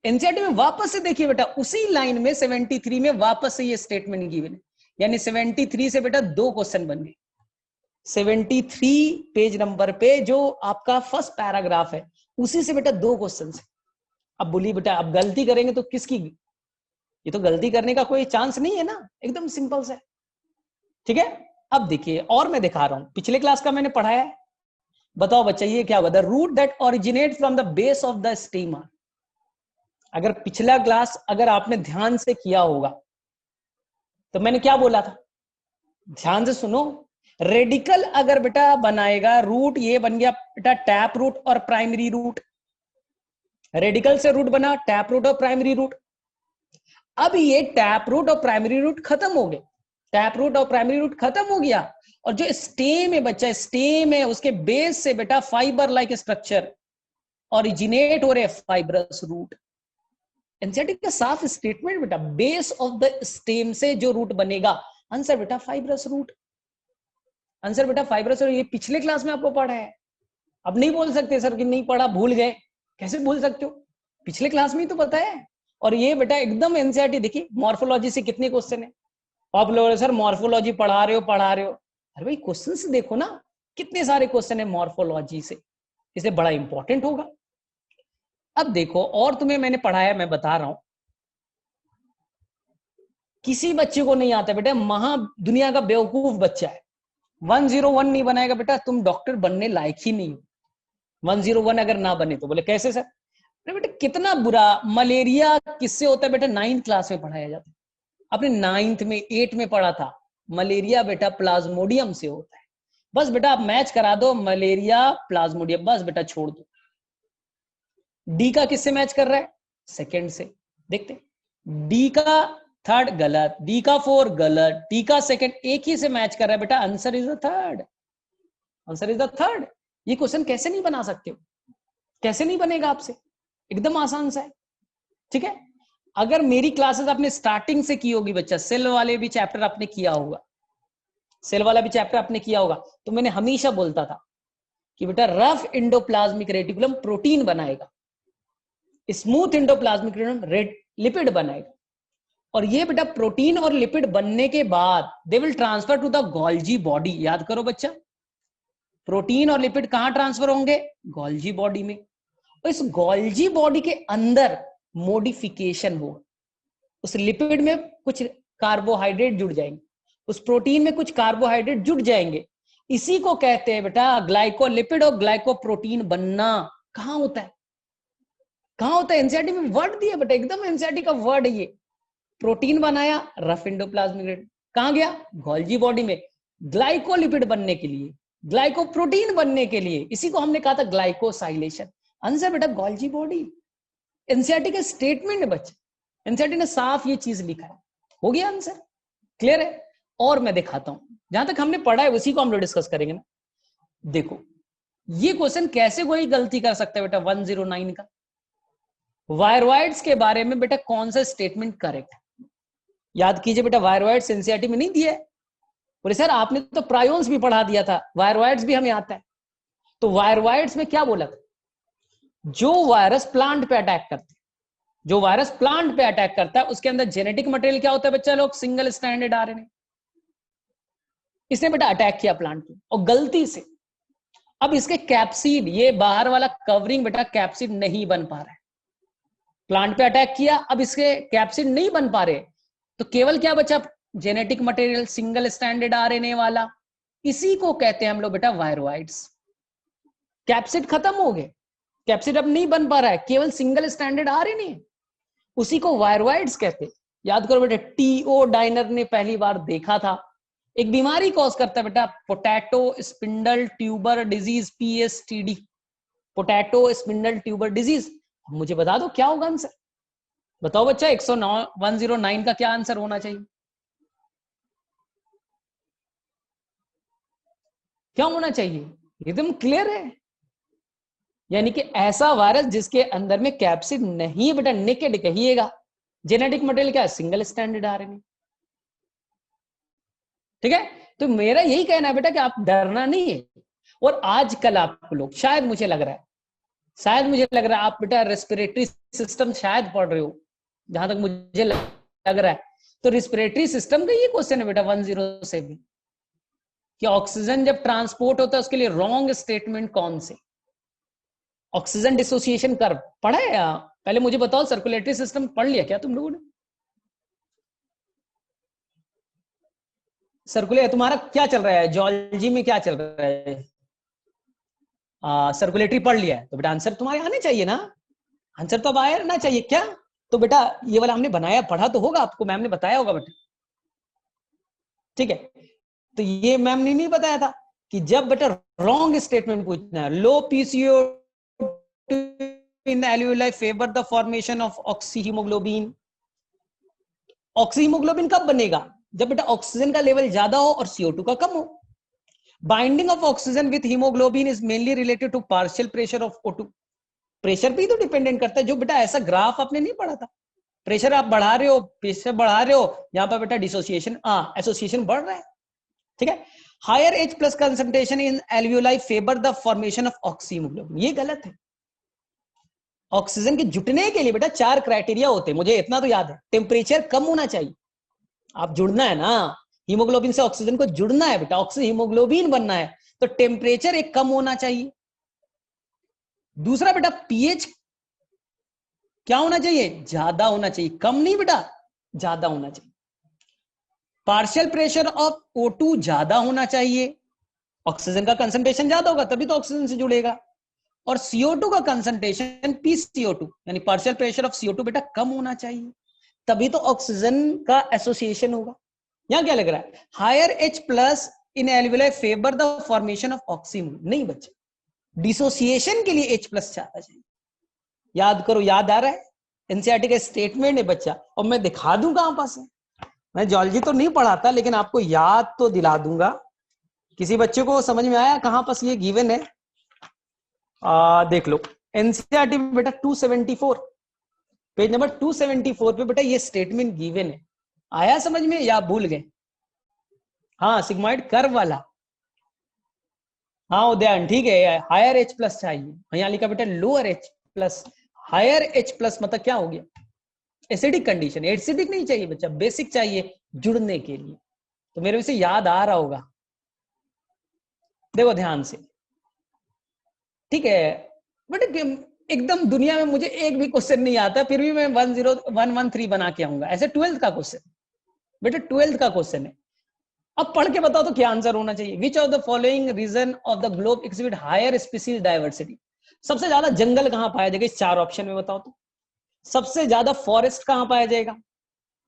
एनसीईआरटी में वापस से देखिए बेटा उसी लाइन में 73 में वापस से ये स्टेटमेंट गिवन है, यानी 73 से बेटा दो क्वेश्चन बन गए। 73 पेज नंबर पे जो आपका फर्स्ट पैराग्राफ है उसी से बेटा दो क्वेश्चन है। अब बोलिए बेटा अब गलती करेंगे तो किसकी, ये तो गलती करने का कोई चांस नहीं है ना, एकदम सिंपल से, ठीक है। अब देखिए और मैं दिखा रहा हूं, पिछले क्लास का मैंने पढ़ाया है, बताओ बच्चा ये क्या होगा, the root that originate from the base of the stem. अगर पिछला क्लास अगर आपने ध्यान से किया होगा तो मैंने क्या बोला था, ध्यान से सुनो, रेडिकल अगर बेटा बनाएगा रूट, ये बन गया बेटा टैप रूट और प्राइमरी रूट, रेडिकल से रूट बना टैप रूट और प्राइमरी रूट। अब ये टैप रूट और प्राइमरी रूट खत्म हो गए, टैप रूट और प्राइमरी रूट खत्म हो गया, और जो स्टेम है बच्चा, स्टेम है उसके बेस से बेटा फाइबर लाइक स्ट्रक्चर ओरिजिनेट हो रहे फाइब्रस रूट। एनसीईआरटी का साफ स्टेटमेंट बेटा, बेस ऑफ द स्टेम से जो रूट बनेगा, आंसर बेटा फाइब्रस रूट, आंसर बेटा फाइब्रस रूट। ये पिछले क्लास में आपको पढ़ा है, अब नहीं बोल सकते सर कि नहीं पढ़ा भूल गए, कैसे भूल सकते हो, पिछले क्लास में ही तो बताया है। और ये बेटा एकदम एनसीईआरटी देखिए, मॉर्फोलॉजी से कितने क्वेश्चन है, आप लोग सर मॉर्फोलॉजी पढ़ा रहे हो, अरे भाई क्वेश्चन से देखो ना, कितने सारे क्वेश्चन है मॉर्फोलॉजी से, इसे बड़ा इंपॉर्टेंट होगा। अब देखो और तुम्हें मैंने पढ़ाया, मैं बता रहा हूं, किसी बच्चे को नहीं आता बेटा, महा दुनिया का बेवकूफ बच्चा है, 101 नहीं बनाएगा बेटा, तुम डॉक्टर बनने लायक ही नहीं हो। 101 अगर ना बने तो बोले कैसे सर, अरे बेटा कितना बुरा, मलेरिया किससे होता है बेटा, 9th क्लास में पढ़ाया जाता है, आपने 9th में 8 में पढ़ा था, मलेरिया बेटा प्लाज्मोडियम से होता है। बस बेटा आप मैच करा दो मलेरिया प्लाज्मोडियम, बस बेटा छोड़ दो। डी का किससे मैच कर रहा है, सेकंड से, देखते डी का थर्ड गलत, डी का 4 गलत, डी का सेकंड एक ही से मैच कर रहा है बेटा, answer is the third, answer is the third. ये क्वेश्चन कैसे नहीं बना सकते हो, कैसे नहीं बनेगा आपसे, एकदम आसान सा है, ठीक है। अगर मेरी क्लासेस आपने स्टार्टिंग से की होगी बच्चा, सेल वाले भी चैप्टर आपने किया होगा, सेल वाला भी चैप्टर आपने किया होगा, तो मैंने हमेशा बोलता था कि बेटा रफ इंडोप्लाज्मिक रेटिकुलम प्रोटीन बनाएगा, स्मूथ इंडोप्लाज्मिक रेटिकुलम लिपिड बनाएगा, और ये बेटा प्रोटीन और लिपिड बनने के बाद they will transfer to the Golgi body. याद करो बच्चा, प्रोटीन और लिपिड कहां ट्रांसफर होंगे, गोल्जी बॉडी में, और इस गोल्जी बॉडी के अंदर मॉडिफिकेशन होगा, उस लिपिड में कुछ कार्बोहाइड्रेट जुड़ जाएंगे, उस प्रोटीन में कुछ कार्बोहाइड्रेट जुड़ जाएंगे, इसी को कहते हैं बेटा ग्लाइकोलिपिड और ग्लाइकोप्रोटीन बनना। कहां होता है, कहां होता है, एनसीईआरटी में वर्ड दिया बेटा, एकदम एनसीईआरटी का वर्ड है ये, प्रोटीन बनाया रफ इंडोप्लाज्मिक, कहां गया गोल्जी बॉडी में, ग्लाइकोलिपिड बनने के लिए, ग्लाइकोप्रोटीन बनने के लिए, इसी को हमने कहा था ग्लाइकोसाइलेशन, आंसर बेटा गोल्जी बॉडी। एनसीईआरटी का स्टेटमेंट है बच्चे, एनसीईआरटी ने साफ ये चीज लिखा है, हो गया आंसर, क्लियर है। और मैं दिखाता हूं, जहां तक हमने पढ़ा है उसी को हम लोग डिस्कस करेंगे ना। देखो ये क्वेश्चन कैसे कोई गलती कर सकता है बेटा, 109 का, वायरवाइड्स के बारे में बेटा कौन सा स्टेटमेंट करेक्ट है, याद कीजिए बेटा, वायरवाइड्स एनसीईआरटी में नहीं दिया है, बोले सर आपने तो प्रायोन्स भी पढ़ा दिया था, वायरवाइड्स भी हमें आता है। तो वायरवाइड्स में क्या बोला था, जो वायरस प्लांट पे अटैक करते, जो वायरस प्लांट पे अटैक करता है उसके अंदर जेनेटिक मटेरियल क्या होता है बच्चा लोग, सिंगल स्ट्रैंडेड आरएनए, इसने बेटा अटैक किया प्लांट पे और गलती से, अब इसके कैप्सिड, ये बाहर वाला कवरिंग बेटा कैप्सिड नहीं बन पा रहा है, प्लांट पे अटैक किया, अब इसके कैप्सिड नहीं बन पा रहे, तो केवल क्या बचा, genetic material single stranded RNA वाला, इसी को कहते हैं हम लोग बेटा वायरवाइड्स। कैप्सिड खत्म हो गए, कैप्सिड अब नहीं बन पा रहा है, केवल सिंगल स्ट्रैंडेड आरएनए, उसी को वायरवाइड्स कहते हैं। याद करो बेटा, टीओ डाइनर ने पहली बार देखा था, एक बीमारी कॉज करता है बेटा, potato spindle tuber disease, PSTD, potato spindle tuber disease. मुझे बता दो क्या होगा आंसर, बताओ बच्चा, 109 का क्या आंसर होना चाहिए, क्या होना चाहिए, एकदम क्लियर है। यानी कि ऐसा वायरस जिसके अंदर में कैप्सिड नहीं बेटा, नेकेड कहिएगा। जेनेटिक मटेरियल क्या है, सिंगल स्टैंडर्ड आरएनए। ठीक है, तो मेरा यही कहना है बेटा कि आप डरना नहीं है। और आजकल आप लोग शायद मुझे लग रहा है, आप बेटा रेस्पिरेटरी सिस्टम शायद पढ़ रहे हो, जहां तक मुझे लग रहा है। तो रेस्पिरेटरी सिस्टम का ये क्वेश्चन है बेटा 107 कि ऑक्सीजन जब ट्रांसपोर्ट होता है उसके लिए रॉन्ग स्टेटमेंट कौन से। ऑक्सीजन डिसोसिएशन कर्व पढ़ा है या? पहले मुझे बताओ, सर्कुलेटरी सिस्टम पढ़ लिया क्या तुम लोगों ने? सर्कुलेट तुम्हारा क्या चल रहा है, जूलॉजी में क्या चल रहा है? सर्कुलेटरी पढ़ लिया है तो बेटा आंसर तुम्हारे आने चाहिए ना, आंसर तो अब आया ना चाहिए क्या? तो बेटा ये वाला हमने बनाया, पढ़ा तो होगा आपको, मैम ने बताया होगा बेटा। ठीक है, तो ये मैम ने नहीं बताया था कि जब बेटा रॉन्ग स्टेटमेंट पूछना है, low PCO in alveoli favour the formation of oxyhaemoglobin. Oxyhaemoglobin कब बनेगा, जब बेटा ऑक्सीजन का लेवल ज्यादा हो और CO2 का कम हो। Binding of oxygen with haemoglobin is mainly related to partial pressure of O2। Pressure पे ही तो डिपेंडेंट करता है। जो बेटा ऐसा ग्राफ आपने नहीं पढ़ा था, प्रेशर आप बढ़ा रहे हो, प्रेशर बढ़ा रहे हो, यहां पर बेटा डिसोसिएशन एसोसिएशन बढ़ रहा है। ठीक है, higher H plus concentration in alveoli favour the formation of oxyhaemoglobin. ये गलत है। ऑक्सीजन के जुटने के लिए बेटा 4 क्राइटेरिया होते हैं, मुझे इतना तो याद है। टेम्परेचर कम होना चाहिए, आप जुड़ना है ना, हीमोग्लोबिन से ऑक्सीजन को जुड़ना है बेटा, ऑक्सीजन हीमोग्लोबिन बनना है, तो टेम्परेचर एक कम होना चाहिए। दूसरा बेटा पीएच क्या होना चाहिए, ज्यादा होना चाहिए, कम नहीं बेटा, ज्यादा होना चाहिए। पार्शियल प्रेशर ऑफ O2 ज्यादा होना चाहिए, ऑक्सीजन का कंसंट्रेशन ज्यादा होगा तभी तो ऑक्सीजन से जुड़ेगा। और CO2 का कंसंट्रेशन PCO2 यानी पार्शियल प्रेशर ऑफ CO2 बेटा कम होना चाहिए, तभी तो ऑक्सीजन का एसोसिएशन होगा। यहां क्या लग रहा है, higher H plus in alveoli favour the formation of ऑक्सीमोल। नहीं बच्चे, डिसोसिएशन के लिए H प्लस ज्यादा चाहिए। याद करो, याद आ रहा है, एनसीईआरटी का स्टेटमेंट है बच्चा, और मैं दिखा दूं कहां पास है। मैं जॉलजी तो नहीं पढ़ाता लेकिन आपको याद तो दिला दूंगा। किसी बच्चे को समझ में आया कहां पास ये गिवन है? देख लो एनसीईआरटी में बेटा 274 पेज नंबर 274 पे बेटा ये स्टेटमेंट गिवन है। आया समझ में या भूल गए? हाँ, सिग्मॉइड कर्व वाला। हाँ उदयन, ठीक है, हायर H प्लस चाहिए। यहाँ लिखा बेटा lower H plus, higher H plus मतलब क्या हो गया, एसिडिक कंडीशन। एसिडिक नहीं चाहिए बच्चा, बेसिक चाहिए जुड़ने के लिए। तो मेरे से याद आ रहा होगा, देखो ध्यान से। ठीक है, बट एकदम दुनिया में मुझे एक भी क्वेश्चन नहीं आता, फिर भी मैं 10113 बना के आऊंगा। ऐसे 12th का क्वेश्चन बेटा, 12th का क्वेश्चन है। अब पढ़ के बताओ तो क्या आंसर होना चाहिए। Which of the following region of the globe exhibit higher species diversity. सबसे ज्यादा जंगल कहां पाया जाएगा, इस 4 ऑप्शन में बताओ तो। सबसे ज्यादा फॉरेस्ट कहां पाया जाएगा?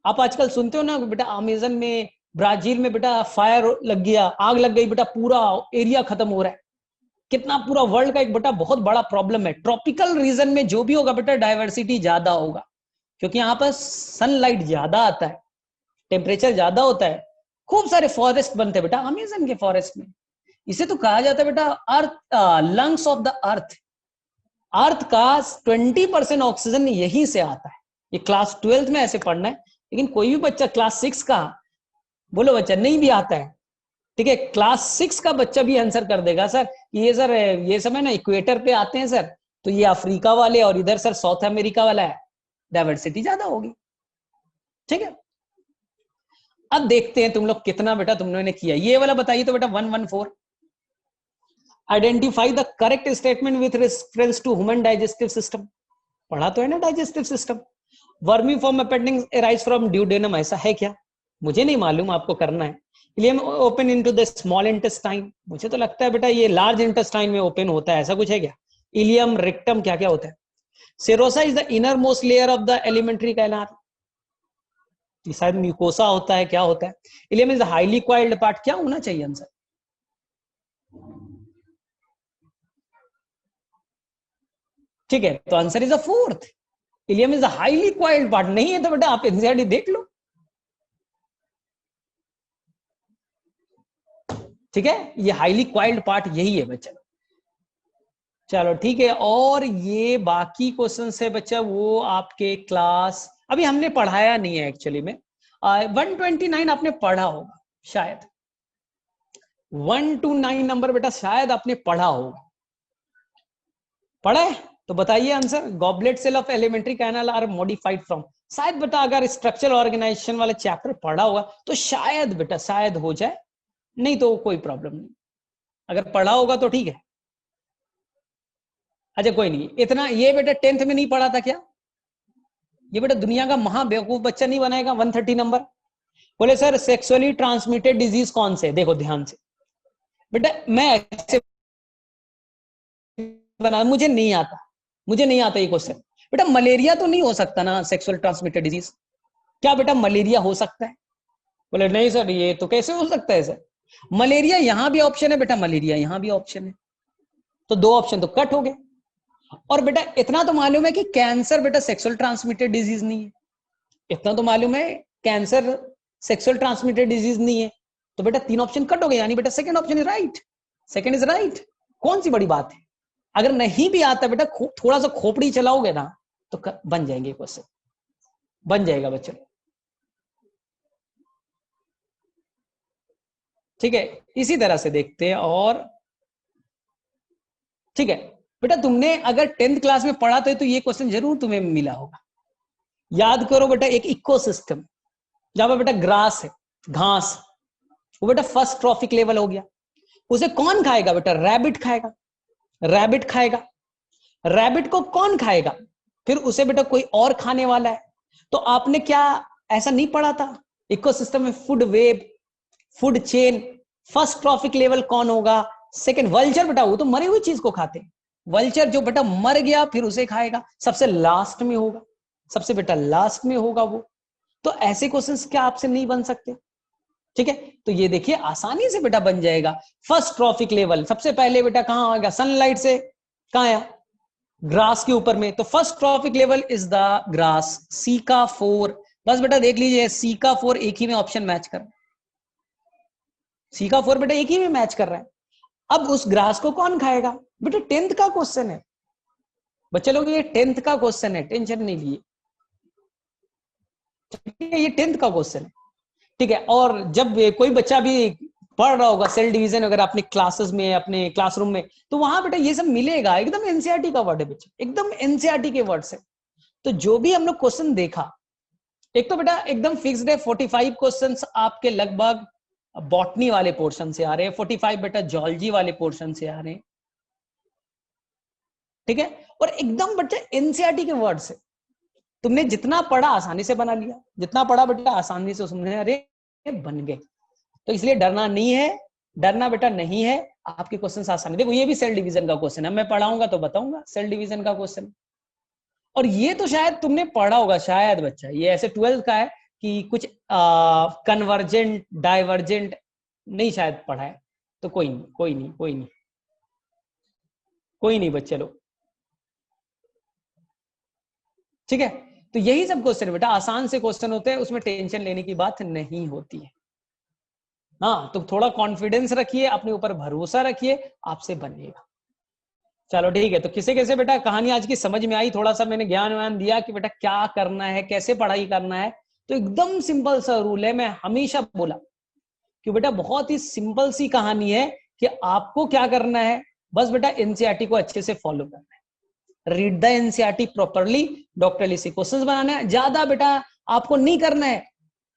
आप आजकल सुनते हो ना बेटा, अमेजन में, ब्राजील में बेटा फायर लग गया, आग लग गई बेटा, पूरा एरिया खत्म हो रहा है। कितना पूरा वर्ल्ड का एक बेटा बहुत बड़ा प्रॉब्लम है। ट्रॉपिकल रीजन में जो भी होगा बेटा डायवर्सिटी ज्यादा होगा, क्योंकि यहाँ पर सनलाइट ज्यादा आता है, टेम्परेचर ज्यादा होता है, खूब सारे फॉरेस्ट बनते हैं बेटा अमेजन के फॉरेस्ट में। इसे तो कहा जाता है बेटा अर्थ, लंग्स ऑफ द अर्थ। अर्थ का 20% ऑक्सीजन यहीं से आता है। ये क्लास 12th में ऐसे पढ़ना है, लेकिन कोई भी बच्चा क्लास 6 का, बोलो बच्चा नहीं भी आता है, ठीक है, क्लास 6 का बच्चा भी आंसर कर देगा सर ये, सर ये समय ना इक्वेटर पे आते हैं सर, तो ये अफ्रीका वाले और इधर सर साउथ अमेरिका वाला है, डायवर्सिटी ज्यादा होगी। ठीक है, अब देखते हैं तुम लोग कितना बेटा तुम लोगों ने किया। ये वाला बताइए तो बेटा 114, identify the correct statement with reference to human digestive system. पढ़ा तो है ना digestive system. Vermiform appendix arise from duodenum, ऐसा है क्या? मुझे नहीं मालूम, आपको करना है। Ileum open into the small intestine, मुझे तो लगता है बेटा ये लार्ज इंटेस्टाइन में ओपन होता है, ऐसा कुछ है क्या? इलियम, रेक्टम, क्या क्या होता है? Serosa is the inner most layer of the alimentary canal, शायद म्यूकोसा होता है, क्या होता है? Ilium is the highly coiled part, क्या होना चाहिए आंसर? ठीक है, तो answer is the fourth, ilium is the highly coiled part. नहीं है तो बेटा आप एनसीईआरटी देख लो। ठीक है, ये हाईली क्वाइल्ड पार्ट यही है बच्चा। चलो ठीक है, और ये बाकी क्वेश्चन है बच्चा वो आपके क्लास अभी हमने पढ़ाया नहीं है एक्चुअली में। 129 आपने पढ़ा होगा शायद, 1 to 9 नंबर बेटा शायद आपने पढ़ा होगा। पढ़ा है तो बताइए answer. Goblet cell of alimentary canal are modified from, शायद बेटा अगर स्ट्रक्चरल ऑर्गेनाइजेशन वाला चैप्टर पढ़ा होगा तो शायद बेटा शायद हो जाए, नहीं तो कोई प्रॉब्लम नहीं। अगर पढ़ा होगा तो ठीक है। अच्छा कोई नहीं, इतना ये बेटा 10th में नहीं पढ़ा था क्या? ये बेटा दुनिया का महाबेवकूफ बच्चा नहीं बनाएगा 130 नंबर। बोले सर सेक्सुअली ट्रांसमिटेड डिजीज कौन से? देखो ध्यान से बेटा, मैं ऐसे बना, मुझे नहीं आता ये क्वेश्चन। बेटा मलेरिया तो नहीं हो सकता ना सेक्सुअल ट्रांसमिटेड डिजीज? क्या बेटा मलेरिया हो सकता है? बोले नहीं सर ये तो कैसे हो सकता है सर। मलेरिया यहां भी ऑप्शन है बेटा, मलेरिया यहां भी ऑप्शन है, तो 2 ऑप्शन तो कट हो गए। और बेटा इतना तो मालूम है कि कैंसर बेटा सेक्सुअल ट्रांसमिटेड डिजीज नहीं है, इतना तो मालूम है कैंसर सेक्सुअल ट्रांसमिटेड डिजीज नहीं है। तो बेटा 3 ऑप्शन कट हो गए, यानी बेटा second option is right, second is right. कौन सी बड़ी बात है? अगर नहीं भी आता बेटा थोड़ा सा खोपड़ी चलाओगे ना तो बन जाएंगे क्वेश्चन, बन जाएगा बच्चों। ठीक है, इसी तरह से देखते हैं। और ठीक है बेटा, तुमने अगर 10th क्लास में पढ़ा तो ये क्वेश्चन जरूर तुम्हें मिला होगा। याद करो बेटा, एक इकोसिस्टम जहां पर बेटा ग्रास है, घास, वो बेटा फर्स्ट ट्रॉफिक लेवल हो गया। उसे कौन खाएगा बेटा? रैबिट खाएगा, रैबिट खाएगा। रैबिट को कौन खाएगा? फिर उसे बेटा कोई और खाने वाला है। तो आपने क्या ऐसा नहीं पढ़ा था इकोसिस्टम में? Food web, food chain, first trophic level कौन होगा? सेकंड वल्चर बेटा, वो तो मरी हुई चीज को खाते हैं। वल्चर जो बेटा मर गया फिर उसे खाएगा, सबसे लास्ट में होगा, सबसे बेटा लास्ट में होगा वो। तो ऐसे क्वेश्चंस क्या आपसे नहीं बन सकते? ठीक है, तो ये देखिए आसानी से बेटा बन जाएगा। फर्स्ट ट्रॉफिक लेवल सबसे पहले बेटा कहां आएगा? सनलाइट से कहां आया? ग्रास के ऊपर में। तो first trophic level is the grass, C का 4। बस बेटा देख लीजिए सी का 4 एक ही में ऑप्शन मैच कर, सी का 4 बेटा एक ही में मैच कर रहा है। अब उस ग्रास को कौन खाएगा? बेटा 10th का क्वेश्चन है बच्चे लोग, ये 10th का क्वेश्चन है, टेंशन नहीं लिए। ठीक है, ये 10th का क्वेश्चन है। ठीक है, और जब कोई बच्चा भी पढ़ रहा होगा सेल डिवीजन अगर अपने क्लासेस में, अपने क्लासरूम में, तो वहां बेटा ये सब मिलेगा, एकदम एनसीईआरटी का वर्ड है बच्चे, एकदम एनसीईआरटी के वर्ड से। तो जो भी हम लोग क्वेश्चन देखा, एक तो बेटा एकदम फिक्स्ड है 45 क्वेश्चंस आपके लगभग बॉटनी वाले पोर्शन से आ रहे हैं, 45 बेटा जॉलजी वाले पोर्शन से आ रहे हैं। ठीक है, और एकदम बेटा एनसीईआरटी के वर्ड से तुमने जितना पढ़ा आसानी से बना लिया, जितना पढ़ा बेटा आसानी से सुनने, अरे बन गए। तो इसलिए डरना नहीं है, डरना बेटा नहीं है, आपके क्वेश्चन आसानी। देखो ये भी सेल डिवीजन का क्वेश्चन है, मैं पढ़ाऊंगा तो बताऊंगा सेल डिवीजन का क्वेश्चन। और ये तो शायद तुमने पढ़ा होगा शायद बच्चा, ये ऐसे 12th का है कि कुछ कन्वर्जेंट डाइवर्जेंट नहीं शायद पढ़ा है, तो कोई नहीं कोई नहीं कोई नहीं कोई नहीं बच्चे लोग। ठीक है, तो यही सब क्वेश्चन बेटा आसान से क्वेश्चन होते हैं, उसमें टेंशन लेने की बात नहीं होती है। हाँ, तो थोड़ा कॉन्फिडेंस रखिए, अपने ऊपर भरोसा रखिए, आपसे बनेगा। चलो ठीक है, तो किसे कैसे बेटा कहानी आज की समझ में आई? थोड़ा सा मैंने ज्ञान व्यान दिया कि बेटा क्या करना है, कैसे पढ़ाई करना है। तो एकदम सिंपल सा रूल है, मैं हमेशा बोला कि बेटा बहुत ही सिंपल सी कहानी है कि आपको क्या करना है, बस बेटा एनसीईआरटी को अच्छे से फॉलो करना है, read the NCERT properly, doctor लिसी क्वेश्चंस बनाना है। ज्यादा बेटा आपको नहीं करना है,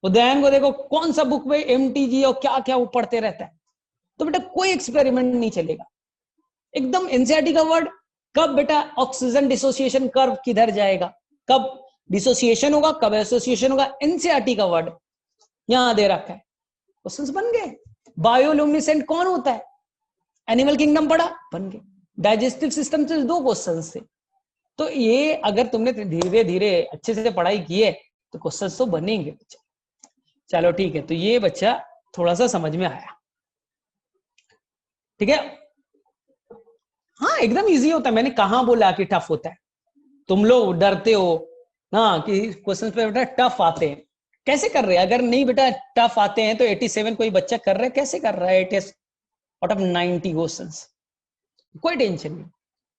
उदयन को देखो कौन सा बुक में एमटीजी और क्या क्या वो पढ़ते रहता है, तो बेटा कोई एक्सपेरिमेंट नहीं चलेगा। एकदम एनसीईआरटी का वर्ड, कब बेटा ऑक्सीजन डिसोसिएशन कर्व किधर जाएगा, कब डिसोसिएशन होगा, कब एसोसिएशन होगा, एनसीईआरटी का वर्ड यहां दे रखा है, क्वेश्चंस बन गए। बायोलुमिनेसेंट कौन होता है? एनिमल किंगडम पढ़ा, बन गए। डाइजेस्टिव सिस्टम से 2 क्वेश्चन थे। तो ये अगर तुमने धीरे धीरे अच्छे से पढ़ाई की है तो क्वेश्चन तो बनेंगे बच्चा। चलो ठीक है, तो ये बच्चा थोड़ा सा समझ में आया। ठीक है, हाँ एकदम इजी होता है, मैंने कहा बोला कि टफ होता है, तुम लोग डरते हो हाँ कि क्वेश्चन पे बेटा टफ आते हैं। कैसे कर रहे हैं? अगर नहीं बेटा टफ आते हैं तो 87 कोई बच्चा कर रहा है, कैसे कर रहा है 87? आउट ऑफ 90 क्वेश्चंस, कोई टेंशन नहीं।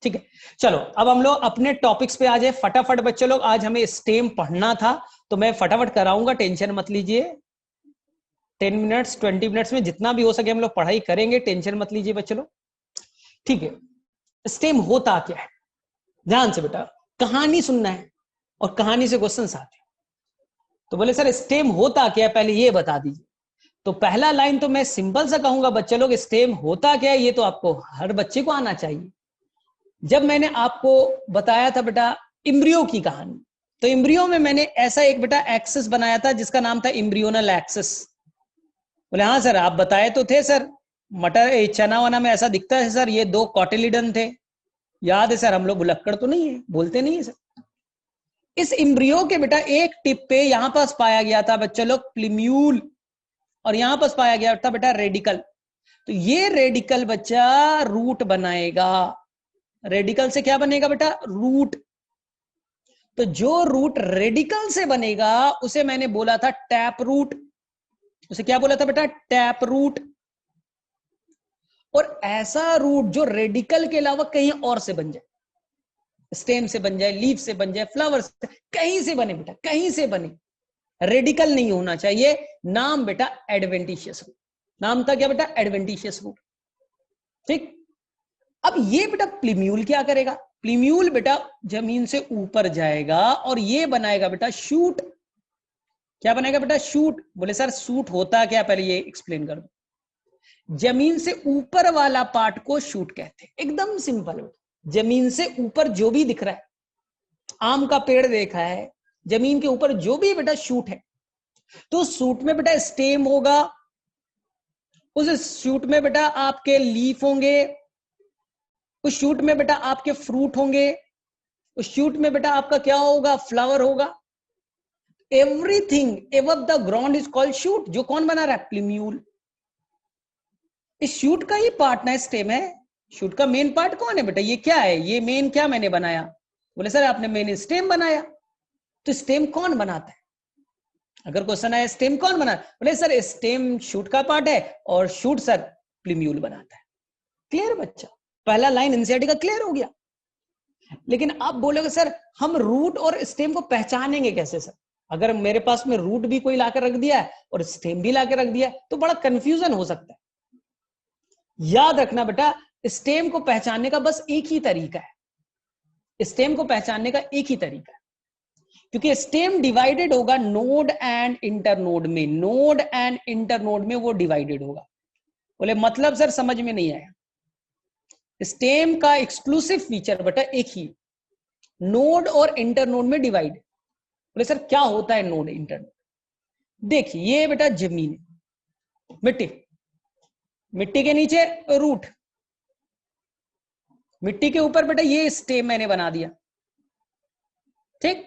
ठीक है, चलो अब हम लोग अपने टॉपिक्स पे आ जाए फटाफट बच्चे लोग। आज हमें स्टेम पढ़ना था तो मैं फटाफट कराऊंगा, टेंशन मत लीजिए। 10 मिनट्स 20 मिनट्स में जितना भी हो सके हम लोग पढ़ाई करेंगे, टेंशन मत लीजिए बच्चे लोग। ठीक है, स्टेम होता क्या है, ध्यान से बेटा कहानी सुनना है और कहानी से क्वेश्चन आते हैं। तो बोले सर स्टेम होता क्या है, पहले ये बता दीजिए। तो पहला लाइन तो मैं सिंपल सा कहूंगा बच्चे लोग, स्टेम होता क्या है ये तो आपको हर बच्चे को आना चाहिए। जब मैंने आपको बताया था बेटा इम्ब्रियो की कहानी, तो इम्ब्रियो में मैंने ऐसा एक बेटा एक्सेस बनाया था जिसका नाम था इम्ब्रियोनल एक्सेस। बोले हाँ सर आप बताए तो थे सर, मटर चना वना में ऐसा दिखता है सर, ये 2 कॉटिलिडन थे, याद है सर, हम लोग भुलक्कड़ तो नहीं है, बोलते नहीं है सर। इस इम्ब्रियो के बेटा एक टिप पे यहां पास पाया गया था बच्चे लोग प्लीम्यूल, और यहां पास पाया गया था बेटा रेडिकल। तो ये रेडिकल बच्चा रूट बनाएगा, रेडिकल से क्या बनेगा बेटा, रूट। तो जो रूट रेडिकल से बनेगा उसे मैंने बोला था टैप रूट, उसे क्या बोला था बेटा, टैप रूट। और ऐसा रूट जो रेडिकल के अलावा कहीं और से बन जाए, स्टेम से बन जाए, लीफ से बन जाए, फ्लावर से, कहीं से बने बेटा, कहीं से बने, रेडिकल नहीं होना चाहिए। नाम बेटा एडवेंटिशियस रूट, नाम था क्या बेटा, एडवेंटिशियस रूट। ठीक, अब ये बेटा प्लीम्यूल क्या करेगा, प्लीम्यूल बेटा जमीन से ऊपर जाएगा और ये बनाएगा बेटा शूट। क्या बनाएगा बेटा, शूट। बोले सर शूट होता क्या, पहले ये एक्सप्लेन कर दो। जमीन से ऊपर वाला पार्ट को शूट कहते हैं, एकदम सिंपल। जमीन से ऊपर जो भी दिख रहा है, आम का पेड़ देखा है, जमीन के ऊपर जो भी बेटा शूट है, तो शूट में बेटा स्टेम होगा, उस शूट में बेटा आपके लीफ होंगे, उस शूट में बेटा आपके फ्रूट होंगे, उस शूट में बेटा आपका क्या होगा, फ्लावर होगा। Everything above the ground is called shoot. जो कौन बना रहा है, प्लीम्यूल। इस शूट का ही पार्ट ना स्टेम है। शूट का मेन पार्ट कौन है बेटा, ये क्या है, ये मेन क्या मैंने बनाया। बोले सर आपने मेन स्टेम बनाया। तो स्टेम कौन बनाता है, अगर क्वेश्चन आया स्टेम कौन बनाता है, बोले सर स्टेम शूट का पार्ट है और शूट सर प्लीम्यूल बनाता है। क्लियर बच्चा, पहला लाइन एनसीईआरटी का क्लियर हो गया। लेकिन आप बोलोगे सर हम रूट और स्टेम को पहचानेंगे कैसे सर, अगर मेरे पास में रूट भी कोई लाकर रख दिया है और स्टेम भी लाकर रख दिया है तो बड़ा कंफ्यूजन हो सकता है। याद रखना बेटा स्टेम को पहचानने का बस एक ही तरीका है, स्टेम को पहचानने का एक ही तरीका है, क्योंकि स्टेम डिवाइडेड होगा नोड एंड इंटरनोड में, नोड एंड इंटरनोड में वो डिवाइडेड होगा। बोले मतलब सर समझ में नहीं आया। स्टेम का एक्सक्लूसिव फीचर बेटा एक ही, नोड और इंटरनोड में डिवाइड। बोले सर क्या होता है नोड इंटरनोड, देखिए ये बेटा जमीन, मिट्टी, मिट्टी के नीचे रूट, मिट्टी के ऊपर बेटा ये स्टेम मैंने बना दिया। ठीक,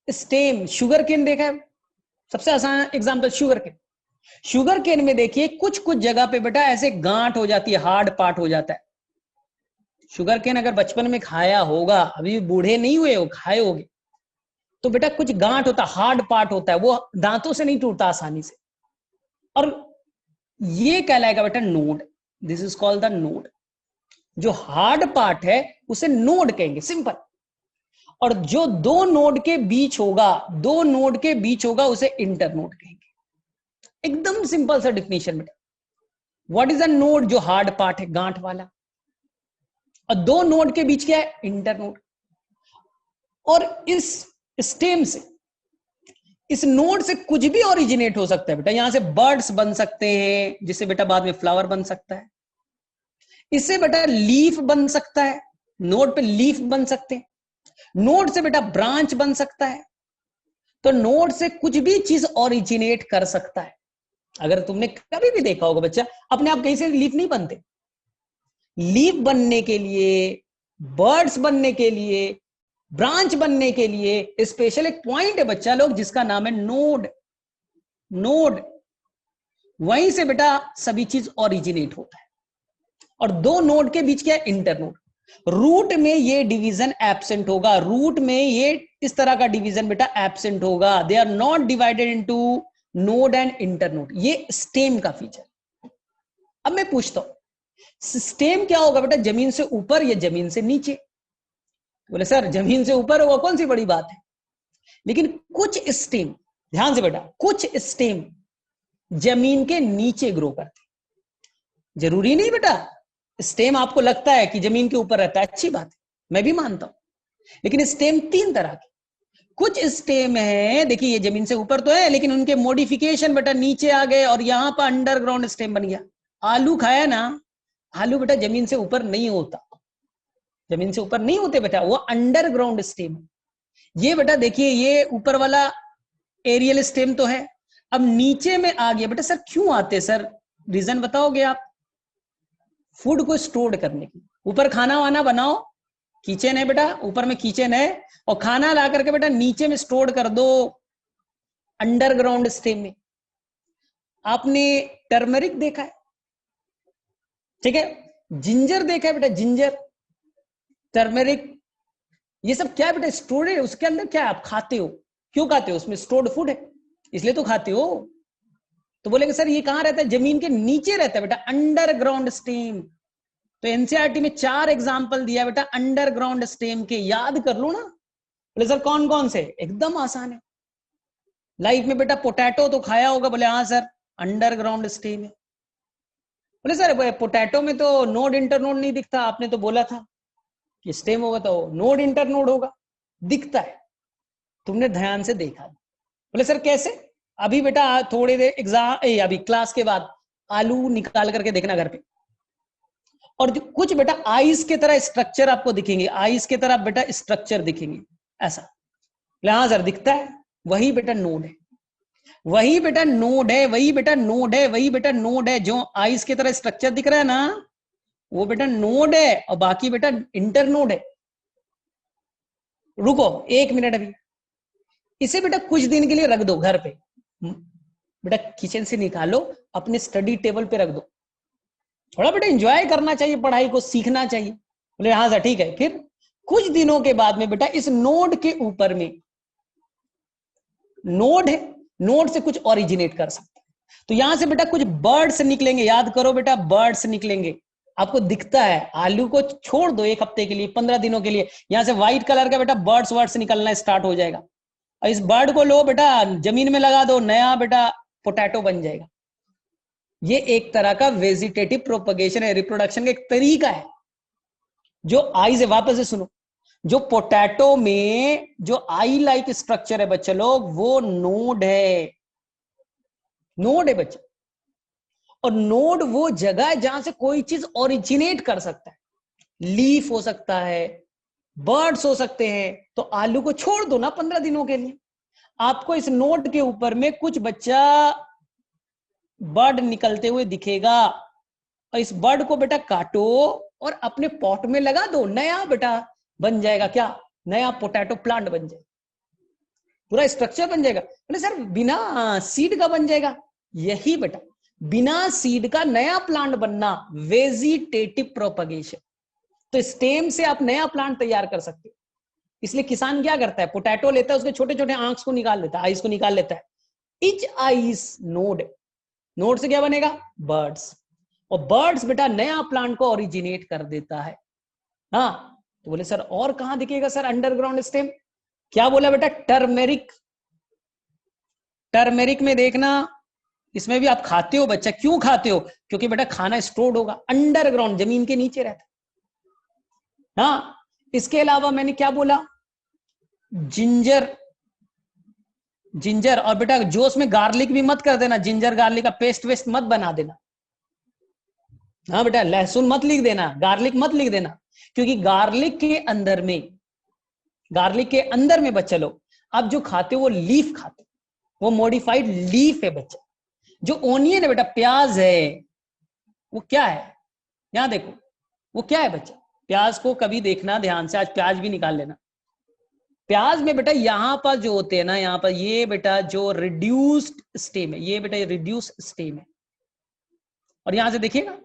स्टेम, शुगर केन देखा है, सबसे आसान example sugar cane. Sugar cane में देखिए कुछ कुछ जगह पे बेटा ऐसे गांठ हो जाती है, हार्ड पार्ट हो जाता है। शुगर केन अगर बचपन में खाया होगा, अभी बूढ़े नहीं हुए हो, खाए होगे, तो बेटा कुछ गांठ होता है, हार्ड पार्ट होता है, वो दांतों से नहीं टूटता आसानी से, और ये कहलाएगा बेटा node. This is called the node. जो हार्ड पार्ट है उसे नोड कहेंगे, सिंपल। और जो दो नोड के बीच होगा, दो नोड के बीच होगा, उसे इंटरनोड कहेंगे। एकदम सिंपल सा डिफिनेशन बेटा। व्हाट इज अ नोड, जो हार्ड पार्ट है, गांठ वाला, और दो नोड के बीच क्या है, इंटरनोड। और इस स्टेम से, इस नोड से कुछ भी ओरिजिनेट हो सकता है बेटा। यहां से बर्ड्स बन सकते हैं, जिससे बेटा बाद में फ्लावर बन सकता है। इससे बेटा लीफ बन सकता है, नोड पे लीफ बन सकते हैं। नोड से बेटा ब्रांच बन सकता है। तो नोड से कुछ भी चीज ओरिजिनेट कर सकता है। अगर तुमने कभी भी देखा होगा बच्चा, अपने आप कहीं से लीफ नहीं बनते। लीफ बनने के लिए, बर्ड्स बनने के लिए, ब्रांच बनने के लिए स्पेशल एक पॉइंट है बच्चा लोग, जिसका नाम है नोड। नोड, वहीं से बेटा सभी चीज ओरिजिनेट होता है। और दो नोड के बीच क्या है, इंटरनोड। रूट में ये डिवीजन एब्सेंट होगा, रूट में ये इस तरह का डिवीजन बेटा एब्सेंट होगा। They are not divided into node and internode. ये स्टेम का फीचर। अब मैं पूछता हूं स्टेम क्या होगा बेटा, जमीन से ऊपर या जमीन से नीचे? बोले सर जमीन से ऊपर होगा, कौन सी बड़ी बात है। लेकिन कुछ स्टेम, ध्यान से बेटा, कुछ स्टेम जमीन के नीचे ग्रो करते, जरूरी नहीं बेटा स्टेम आपको लगता है कि जमीन के ऊपर रहता है, अच्छी बात है, मैं भी मानता हूं। लेकिन स्टेम तीन तरह के, कुछ स्टेम है, देखिए ये जमीन से ऊपर तो है लेकिन उनके मॉडिफिकेशन बेटा नीचे आ गए और यहां पर अंडरग्राउंड स्टेम बन गया। आलू खाया ना, आलू बेटा जमीन से ऊपर नहीं होता, जमीन से ऊपर नहीं होते बेटा, वो अंडरग्राउंड स्टेम। ये बेटा देखिए ये ऊपर वाला एरियल स्टेम तो है, अब नीचे में आ गया बेटा। सर क्यों आते सर, रीजन बताओगे आप? फूड को स्टोर करने की, ऊपर खाना वाना बनाओ, किचन है बेटा, ऊपर में किचन है, और खाना ला करके बेटा नीचे में स्टोर कर दो अंडरग्राउंड स्टेम में। आपने टर्मरिक देखा है, ठीक है, जिंजर देखा है बेटा, जिंजर, टर्मरिक, ये सब क्या है बेटा, स्टोर है, उसके अंदर क्या है, आप खाते हो, क्यों खाते हो, उसमें स्टोर्ड फूड है इसलिए तो खाते हो। तो बोलेंगे सर ये कहां रहता है, जमीन के नीचे रहता है बेटा, अंडरग्राउंड स्टेम। तो एनसीईआरटी में 4 एग्जांपल दिया बेटा अंडरग्राउंड स्टेम के, याद कर लो ना। बोले सर कौन कौन से, एकदम आसान है। लाइफ में बेटा पोटैटो तो खाया होगा, बोले हाँ सर अंडरग्राउंड स्टेम है। बोले सर पोटैटो में तो नोड इंटरनोड नहीं दिखता, आपने तो बोला था कि स्टेम होगा तो नोड इंटरनोड होगा, दिखता है, तुमने ध्यान से देखा। बोले सर कैसे, अभी बेटा थोड़ी देर एग्जाम अभी क्लास के बाद आलू निकाल करके देखना घर पे, और कुछ बेटा आइस के तरह स्ट्रक्चर आपको दिखेंगे, आइस के तरह बेटा स्ट्रक्चर दिखेंगे ऐसा। हाँ सर दिखता है, वही बेटा नोड है, वही बेटा नोड है, वही बेटा नोड है, वही बेटा नोड है, जो आइस की तरह स्ट्रक्चर दिख रहा है ना वो बेटा नोड है, और बाकी बेटा इंटरनोड है। रुको 1 मिनट, अभी इसे बेटा कुछ दिन के लिए रख दो घर पे, बेटा किचन से निकालो, अपने स्टडी टेबल पे रख दो, थोड़ा बेटा एंजॉय करना चाहिए, पढ़ाई को सीखना चाहिए। बोले हाँ सर ठीक है। फिर कुछ दिनों के बाद में बेटा इस नोड के ऊपर में, नोड है, नोड से कुछ ओरिजिनेट कर सकते हैं, तो यहां से बेटा कुछ बर्ड्स निकलेंगे, याद करो बेटा बर्ड्स निकलेंगे। आपको दिखता है, आलू को छोड़ दो 1 हफ्ते के लिए, 15 दिनों के लिए, यहां से व्हाइट कलर का बेटा बर्ड्स वर्ड्स निकलना स्टार्ट हो जाएगा, और इस बर्ड को लो बेटा जमीन में लगा दो, नया बेटा पोटैटो बन जाएगा। ये एक तरह का वेजिटेटिव प्रोपगेशन है, रिप्रोडक्शन का एक तरीका है, जो आई से, वापस से सुनो, जो पोटैटो में जो आई लाइक स्ट्रक्चर है बच्चे लोग, वो नोड है, नोड है बच्चे। और नोड वो जगह है जहां से कोई चीज ओरिजिनेट कर सकता है, लीफ हो सकता है, बर्ड्स हो सकते हैं। तो आलू को छोड़ दो ना 15 दिनों के लिए, आपको इस नोड के ऊपर में कुछ बच्चा बर्ड निकलते हुए दिखेगा, और इस बर्ड को बेटा काटो और अपने पॉट में लगा दो, नया बेटा बन जाएगा, क्या, नया पोटैटो प्लांट बन जाएगा, पूरा स्ट्रक्चर बन जाएगा। बोले सर बिना सीड का बन जाएगा, यही बेटा बिना सीड का नया प्लांट बनना, वेजिटेटिव प्रोपगेशन। तो स्टेम से आप नया प्लांट तैयार कर सकते हो। इसलिए किसान क्या करता है, पोटैटो लेता है, उसके छोटे छोटे आंख को निकाल लेता है, आइस को निकाल लेता है, इच आइस नोड, नोड से क्या बनेगा, बर्ड्स, और बर्ड्स बेटा नया प्लांट को ओरिजिनेट कर देता है। हाँ तो बोले सर और कहां दिखेगा सर अंडरग्राउंड स्टेम, क्या बोला बेटा, टर्मेरिक, टर्मेरिक में देखना, इसमें भी आप खाते हो बच्चा, क्यों खाते हो, क्योंकि बेटा खाना स्टोर्ड होगा अंडरग्राउंड, जमीन के नीचे रहता है। हाँ इसके अलावा मैंने क्या बोला, जिंजर, जिंजर, और बेटा जोश में गार्लिक भी मत कर देना, जिंजर गार्लिक का पेस्ट वेस्ट मत बना देना। हाँ बेटा लहसुन मत लिख देना, गार्लिक मत लिख देना, क्योंकि गार्लिक के अंदर में, गार्लिक के अंदर में बच्चा लोग आप जो खाते हो वो लीफ खाते हो, वो मॉडिफाइड लीफ है बच्चा। जो ओनियन है बेटा, प्याज है, वो क्या है, यहां देखो वो क्या है बच्चा, प्याज को कभी देखना ध्यान से, आज प्याज भी निकाल लेना। प्याज में बेटा यहां पर जो होते हैं ना, यहां पर ये बेटा जो रिड्यूस्ड स्टेम है, ये बेटा ये रिड्यूस्ड स्टेम है, और यहां से देखिएगा,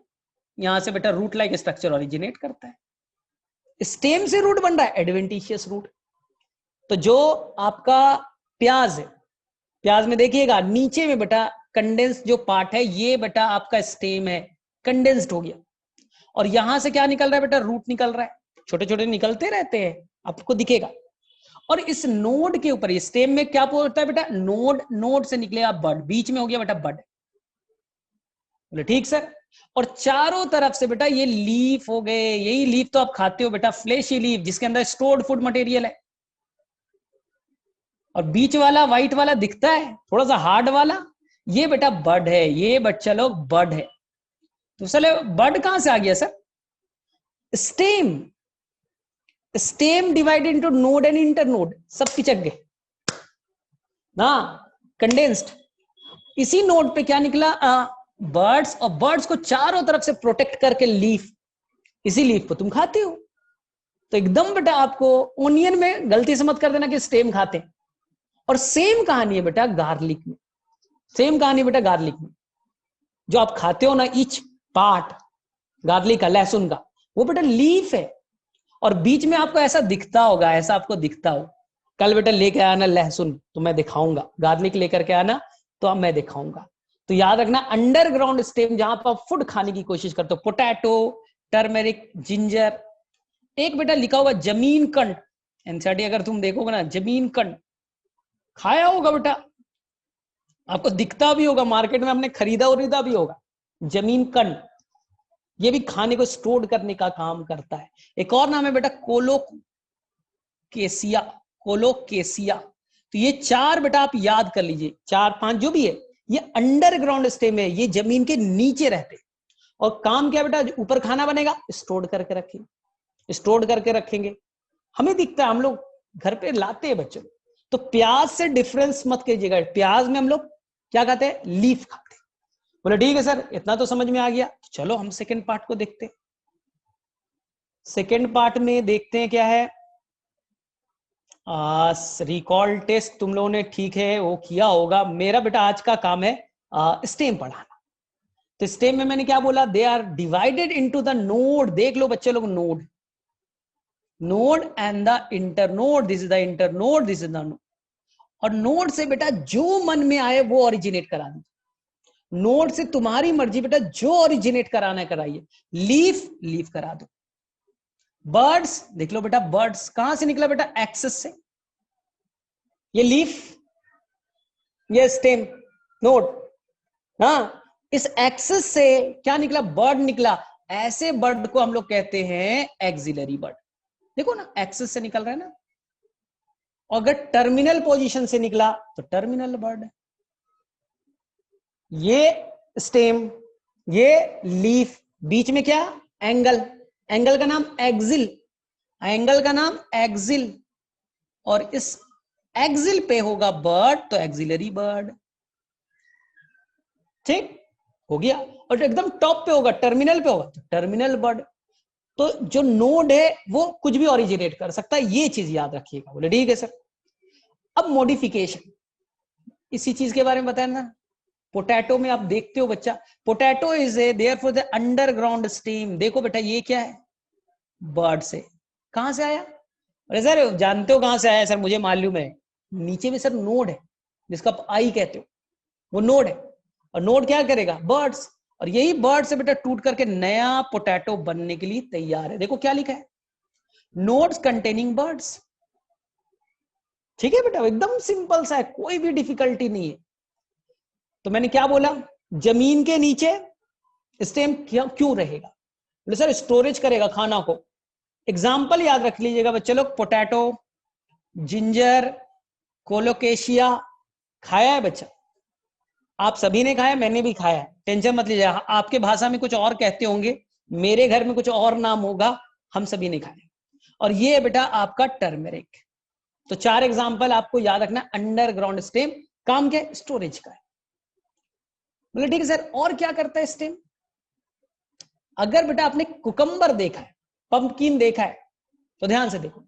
यहां से बेटा रूट लाइक स्ट्रक्चर ओरिजिनेट करता है, स्टेम से रूट बन रहा है, एडवेंटिशियस रूट। तो जो आपका प्याज है, प्याज में देखिएगा नीचे में बेटा कंडेंस जो पार्ट है, ये बेटा आपका स्टेम है, कंडेंस्ड हो गया, और यहां से क्या निकल रहा है बेटा, रूट निकल रहा है, छोटे छोटे निकलते रहते हैं, आपको दिखेगा। और इस नोड के ऊपर स्टेम में क्या होता है बेटा, नोड, नोड से निकलेगा बड, बीच में हो गया बेटा बड, बोले ठीक सर। और चारों तरफ से बेटा ये लीफ हो गए, यही लीफ तो आप खाते हो बेटा, फ्लेशी लीफ, जिसके अंदर स्टोर्ड फूड मटेरियल है। और बीच वाला व्हाइट वाला दिखता है थोड़ा सा हार्ड वाला, ये बेटा बड है, ये बच्चा लोग बड है। तो चले बड कहां से आ गया sir, stem, stem divided into node and internode, सब पिचक गए ना, कंडेंस्ड। इसी नोड पे क्या निकला, बर्ड्स, और बर्ड्स को चारों तरफ से प्रोटेक्ट करके लीफ, इसी लीफ को तुम खाते हो। तो एकदम बेटा आपको ओनियन में गलती से मत कर देना कि स्टेम खाते हैं। और सेम कहानी है बेटा गार्लिक में, सेम कहानी बेटा गार्लिक में, जो आप खाते हो ना, ईच पार्ट गार्लिक का, लहसुन का, वो बेटा लीफ है। और बीच में आपको ऐसा दिखता होगा, ऐसा आपको दिखता हो, कल बेटा लेके आना लहसुन तो मैं दिखाऊंगा, गार्लिक लेकर के आना तो अब मैं दिखाऊंगा। तो याद रखना अंडरग्राउंड स्टेम, जहां पर आप फूड खाने की कोशिश करते हो, पोटैटो, टर्मेरिक, जिंजर। एक बेटा लिखा होगा जमीन कंड, एनसीईआरटी अगर तुम देखोगे ना, जमीन कंड खाया होगा बेटा, आपको दिखता भी होगा, मार्केट में आपने खरीदा उरीदा भी होगा, जमीन कंड। ये भी खाने को स्टोर करने का काम करता है। एक और नाम है बेटा कोलोकेसिया, कोलोकेसिया। तो ये चार बेटा आप याद कर लीजिए, चार पांच जो भी है, ये अंडरग्राउंड स्टेम है, ये जमीन के नीचे रहते हैं। और काम क्या बेटा, ऊपर खाना बनेगा, स्टोर करके रखेंगे, स्टोर करके रखेंगे। हमें दिखता है, हम लोग घर पे लाते हैं बच्चों। तो प्याज से डिफरेंस मत कीजिएगा, प्याज में हम लोग क्या खाते हैं, लीफ खाते हैं। बोले ठीक है सर, इतना तो समझ में आ गया। चलो हम सेकेंड पार्ट को देखते हैं। सेकेंड पार्ट में देखते हैं क्या है, रिकॉल टेस्ट तुम लोगों ने ठीक है वो किया होगा। मेरा बेटा आज का काम है स्टेम पढ़ाना। तो स्टेम में मैंने क्या बोला, they are divided into the node. देख लो बच्चे लोग, node, node and the internode, this is the internode, this is the node. और नोड से बेटा जो मन में आए वो ओरिजिनेट करा दीजिए, नोड से तुम्हारी मर्जी बेटा, जो ओरिजिनेट कराना है कराइए। लीफ, लीफ करा दो। बर्ड्स देख लो बेटा, बर्ड्स कहां से निकला बेटा, एक्सेस से, ये लीफ, ये स्टेम, नोड। हाँ, इस एक्सेस से क्या निकला, बर्ड निकला। ऐसे बर्ड को हम लोग कहते हैं एक्सिलरी बर्ड। देखो ना, एक्सेस से निकल रहा है ना। अगर टर्मिनल पोजीशन से निकला तो टर्मिनल बर्ड है। ये स्टेम, ये लीफ, बीच में क्या, एंगल, एंगल का नाम एक्सिल, एंगल का नाम एक्सिल। और इस एक्सिल पे होगा बर्ड, तो एक्सिलरी बर्ड। ठीक हो गया। और एकदम टॉप पे होगा, टर्मिनल पे होगा, तो टर्मिनल बर्ड। तो जो नोड है वो कुछ भी ओरिजिनेट कर सकता है, ये चीज याद रखिएगा। बोले ठीक है सर। अब मॉडिफिकेशन, इसी चीज के बारे में बताया ना। पोटैटो में आप देखते हो बच्चा, potato is a therefore the underground steam. देखो बेटा ये क्या है, बर्ड से। कहां से आया, अरे सर जानते हो कहां से आया, सर मुझे मालूम है। नीचे में सर नोड है, जिसका आप आई कहते हो, वो नोड है। और नोड क्या करेगा, बर्ड्स। और यही बर्ड से बेटा टूट करके नया पोटैटो बनने के लिए तैयार है। देखो क्या लिखा है, नोड्स कंटेनिंग बर्ड्स। ठीक है बेटा, एकदम सिंपल सा है, कोई भी डिफिकल्टी नहीं है। तो मैंने क्या बोला, जमीन के नीचे स्टेम क्यों रहेगा, बोले सर स्टोरेज करेगा खाना को। एग्जाम्पल याद रख लीजिएगा बच्चे लोग, पोटैटो, जिंजर, कोलोकेशिया खाया है बच्चा, आप सभी ने खाया, मैंने भी खाया है, टेंशन मत लीजिए। आपके भाषा में कुछ और कहते होंगे, मेरे घर में कुछ और नाम होगा, हम सभी ने खाया। और ये बेटा आपका टर्मेरिक। तो चार एग्जाम्पल आपको याद रखना। अंडरग्राउंड स्टेम काम क्या है, स्टोरेज का है। बोले ठीक है सर, और क्या करता है स्टेम। अगर बेटा आपने कुकम्बर देखा है, पंपकिन देखा है, तो ध्यान से देखो,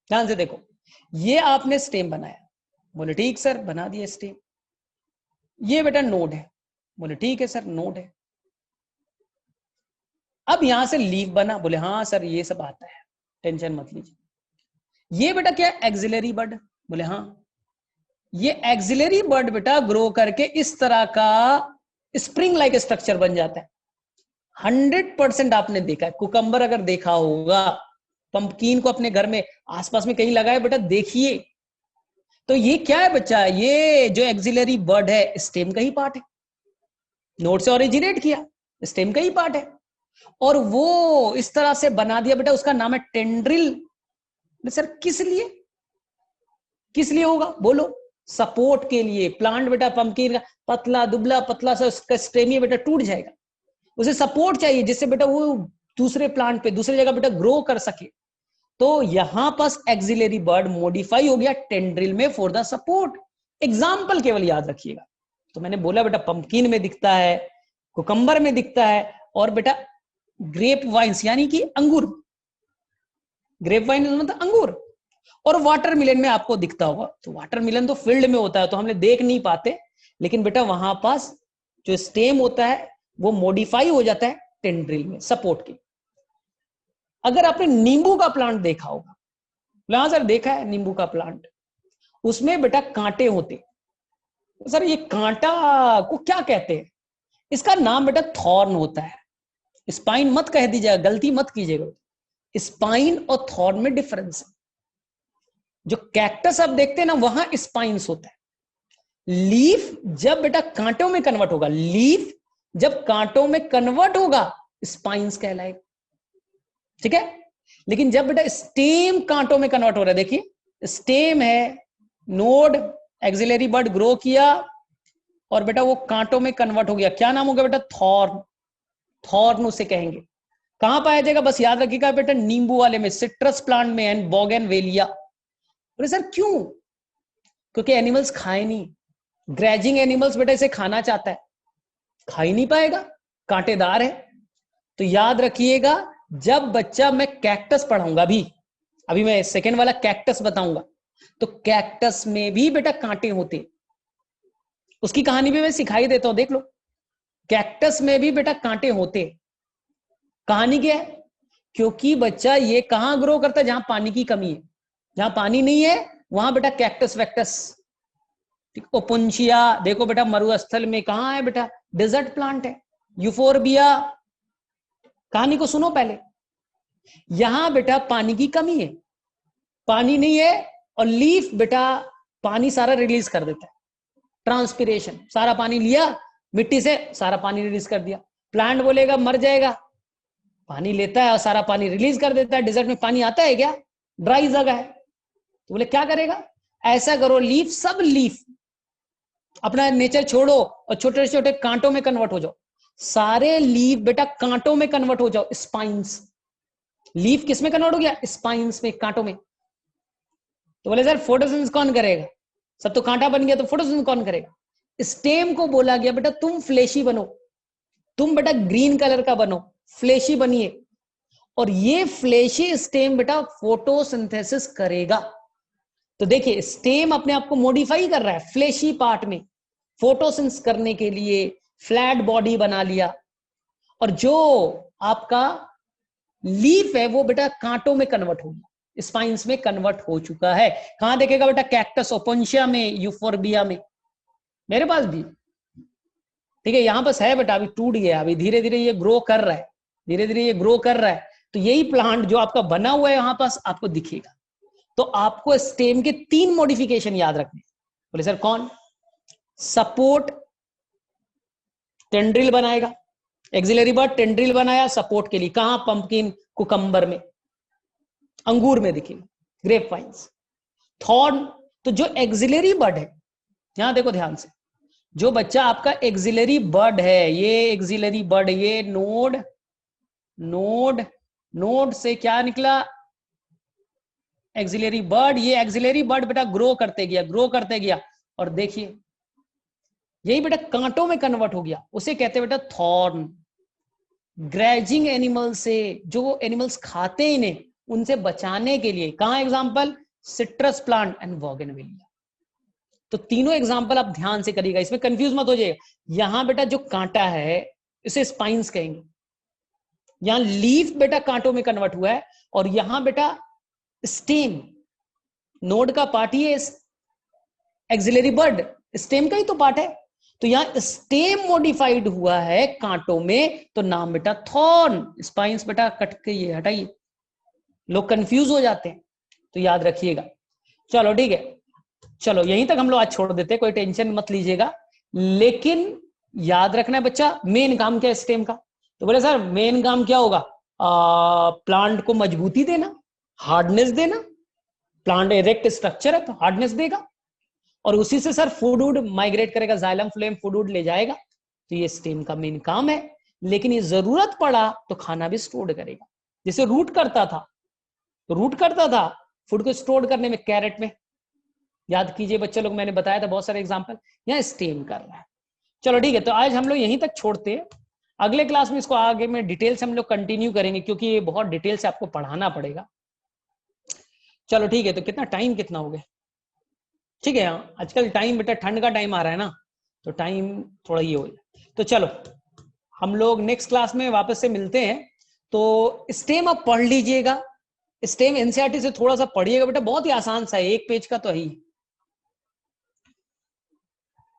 ध्यान से देखो, ये आपने स्टेम बनाया। बोले ठीक सर, बना दिया स्टेम। ये बेटा नोड है, बोले ठीक है सर, नोड है। अब यहां से लीफ बना, बोले हाँ सर ये सब आता है, टेंशन मत लीजिए। ये बेटा क्या, एक्सिलरी बर्ड, बोले हाँ। ये एक्सिलरी बर्ड बेटा ग्रो करके इस तरह का स्प्रिंग लाइक स्ट्रक्चर बन जाता है। 100% आपने देखा है। कुकम्बर अगर देखा होगा, पंपकीन को अपने घर में आसपास में कहीं लगाए बेटा, देखिए। तो ये क्या है बच्चा, ये जो एक्सिलरी वर्ड है स्टेम का ही पार्ट है, नोड से ओरिजिनेट किया, स्टेम का ही पार्ट है, और वो इस तरह से बना दिया बेटा, उसका नाम है टेंड्रिल। सर किस लिए, किस लिए होगा बोलो? सपोर्ट के लिए। प्लांट बेटा पंपकिन का पतला दुबला पतला सा उसका स्टेम बेटा टूट जाएगा, उसे सपोर्ट चाहिए जिससे बेटा वो दूसरे प्लांट पे दूसरी जगह बेटा ग्रो कर सके। तो यहां पास एक्सिलरी बर्ड मॉडिफाई हो गया टेंड्रिल में फॉर द सपोर्ट। एग्जाम्पल केवल याद रखिएगा। तो मैंने बोला बेटा पंपकिन में दिखता है, कुकम्बर में दिखता है, और बेटा ग्रेप वाइन्स यानी कि अंगूर, ग्रेप वाइन मतलब अंगूर, और वाटरमिलन में आपको दिखता होगा। तो वाटरमिलन तो फील्ड में होता है तो हमने देख नहीं पाते, लेकिन बेटा वहां पास जो स्टेम होता है वो मॉडिफाई हो जाता है टेंड्रिल में सपोर्ट के। अगर आपने नींबू का प्लांट देखा होगा, यहां सर देखा है नींबू का प्लांट, उसमें बेटा कांटे होते। सर ये कांटा को क्या कहते हैं? इसका नाम बेटा थॉर्न होता है। स्पाइन मत कह दीजिएगा, गलती मत कीजिएगा, स्पाइन और थॉर्न में डिफरेंस है। जो कैक्टस आप देखते हैं ना, वहां स्पाइन्स होता है। लीफ जब बेटा कांटों में कन्वर्ट होगा, लीफ जब कांटों में कन्वर्ट होगा स्पाइन्स कहलाएगा, ठीक है। लेकिन जब बेटा स्टेम कांटों में कन्वर्ट हो रहा है, देखिए स्टेम है, नोड एक्सिलरी बर्ड ग्रो किया और बेटा वो कांटों में कन्वर्ट हो गया, क्या नाम होगा बेटा? थॉर्न। थॉर्न उसे कहेंगे। कहां पाया जाएगा बस याद रखिएगा बेटा, नींबू वाले में, सिट्रस प्लांट में एंड बोगेनवेलिया। अरे सर क्यों? क्योंकि एनिमल्स खाए नहीं, ग्रेजिंग एनिमल्स बेटा इसे खाना चाहता है, खा ही नहीं पाएगा, कांटेदार है। तो याद रखिएगा, जब बच्चा मैं कैक्टस पढ़ाऊंगा, अभी मैं सेकेंड वाला कैक्टस बताऊंगा, तो कैक्टस में भी बेटा कांटे होते, उसकी कहानी भी मैं सिखाई देता हूं, देख लो। कैक्टस में भी बेटा कांटे होते। कहानी क्या है? क्योंकि बच्चा ये कहां ग्रो करता है? जहां पानी की कमी है। जहां पानी नहीं है वहां बेटा कैक्टस वैक्टस, ओपुंशिया देखो बेटा, मरुस्थल में कहां है बेटा? डेजर्ट प्लांट है। यूफोरबिया, कहानी को सुनो पहले। यहां बेटा पानी की कमी है, पानी नहीं है, और लीफ बेटा पानी सारा रिलीज कर देता है, ट्रांसपिरेशन, सारा पानी लिया मिट्टी से, सारा पानी रिलीज कर दिया। प्लांट बोलेगा मर जाएगा, पानी लेता है और सारा पानी रिलीज कर देता है। डेजर्ट में पानी आता है क्या? ड्राई जगह है, तो बोले क्या करेगा? ऐसा करो, लीफ, सब लीफ अपना नेचर छोड़ो और छोटे छोटे कांटों में कन्वर्ट हो जाओ। सारे लीफ बेटा कांटों में कन्वर्ट हो जाओ, स्पाइन्स। लीफ किस में कन्वर्ट हो गया? स्पाइन्स में, कांटों में। तो बोले सर फोटोसिंथेसिस कौन करेगा? सब तो कांटा बन गया, तो फोटोसिंथेसिस कौन करेगा? स्टेम को बोला गया बेटा तुम फ्लेशी बनो, तुम बेटा ग्रीन कलर का बनो, फ्लेशी बनिए, और ये फ्लेशी स्टेम बेटा फोटोसिंथेसिस करेगा। तो देखिए स्टेम अपने आप को मॉडिफाई कर रहा है फ्लेशी पार्ट में, फोटोसिंथेसिस करने के लिए फ्लैट बॉडी बना लिया, और जो आपका लीफ है वो बेटा कांटों में कन्वर्ट हो गया, स्पाइन्स में कन्वर्ट हो चुका है। कहां देखेगा बेटा? कैक्टस, ओपोन्शिया में, यूफोरबिया में, मेरे पास भी, ठीक है। यहां पास है बेटा, अभी टूट गया, अभी धीरे धीरे ये ग्रो कर रहा है, धीरे धीरे ये ग्रो कर रहा है। तो यही प्लांट जो आपका बना हुआ है यहां पास आपको दिखेगा। तो आपको स्टेम के 3 मॉडिफिकेशन याद रखने। बोले सर कौन? सपोर्ट, टेंड्रिल बनाएगा, एक्सिलरी बर्ड टेंड्रिल बनाया सपोर्ट के लिए, कहां? पंपकिन, कुकम्बर में, अंगूर में दिखेगा, ग्रेप वाइन्स। थॉर्न, तो जो एक्सिलरी बर्ड है, यहां देखो ध्यान से, जो बच्चा आपका एक्सिलरी बर्ड है, ये एक्सिलरी बर्ड, ये नोड, नोड, नोड से क्या निकला? Axillary bud. ये एक्सिलरी बर्ड बेटा ग्रो करते गया, ग्रो करते गया, और देखिए यही बेटा कांटों में कन्वर्ट हो गया, उसे कहते हैं बेटा थॉर्न। ग्रेजिंग एनिमल से, जो एनिमल्स खाते ही नहीं, उनसे बचाने के लिए, कहां example? Citrus plant and bougainvillea. तो तीनों एग्जांपल आप ध्यान से करिएगा, इसमें कंफ्यूज मत हो जाइएगा। यहां बेटा जो कांटा है इसे स्पाइन्स कहेंगे, यहां लीफ बेटा कांटों में कन्वर्ट हुआ है, और यहां बेटा स्टेम, नोड का पार्ट ही है, एक्सिलरी बर्ड स्टेम का ही तो पार्ट है। तो यहाँ स्टेम मॉडिफाइड हुआ है कांटों में, तो नाम बेटा थॉर्न। स्पाइंस बेटा कट के ये हटाइए, लोग कंफ्यूज हो जाते हैं, तो याद रखिएगा। चलो ठीक है, चलो यहीं तक हम लोग आज छोड़ देते हैं, कोई टेंशन मत लीजिएगा। लेकिन याद रखना है बच्चा, मेन काम क्या है स्टेम का? तो बोले सर मेन काम क्या होगा? प्लांट को मजबूती देना, हार्डनेस देना। प्लांट इरेक्ट स्ट्रक्चर है तो हार्डनेस देगा, और उसी से सर फूड वुड माइग्रेट करेगा, जाइलम फ्लोएम फूड वुड ले जाएगा। तो ये स्टेम का मेन काम है। लेकिन ये जरूरत पड़ा तो खाना भी स्टोर करेगा, जैसे रूट करता था। तो रूट करता था फूड को स्टोर करने में, कैरेट में। याद कीजिए बच्चे लोग, मैंने बताया था बहुत सारे एग्जांपल। यहाँ स्टेम कर रहा है। चलो ठीक है, तो आज हम लोग यहीं तक छोड़ते हैं। अगले क्लास में इसको आगे में डिटेल से हम लोग कंटिन्यू करेंगे, क्योंकि ये बहुत डिटेल से आपको पढ़ाना पड़ेगा। चलो ठीक है, तो कितना टाइम कितना हो गया? ठीक है, आजकल टाइम बेटा ठंड का टाइम आ रहा है ना, तो टाइम थोड़ा ये हो गया। तो चलो हम लोग नेक्स्ट क्लास में वापस से मिलते हैं। तो स्टेम आप पढ़ लीजिएगा, स्टेम एनसीईआरटी से थोड़ा सा पढ़िएगा बेटा, बहुत ही आसान सा है, एक पेज का तो है ही।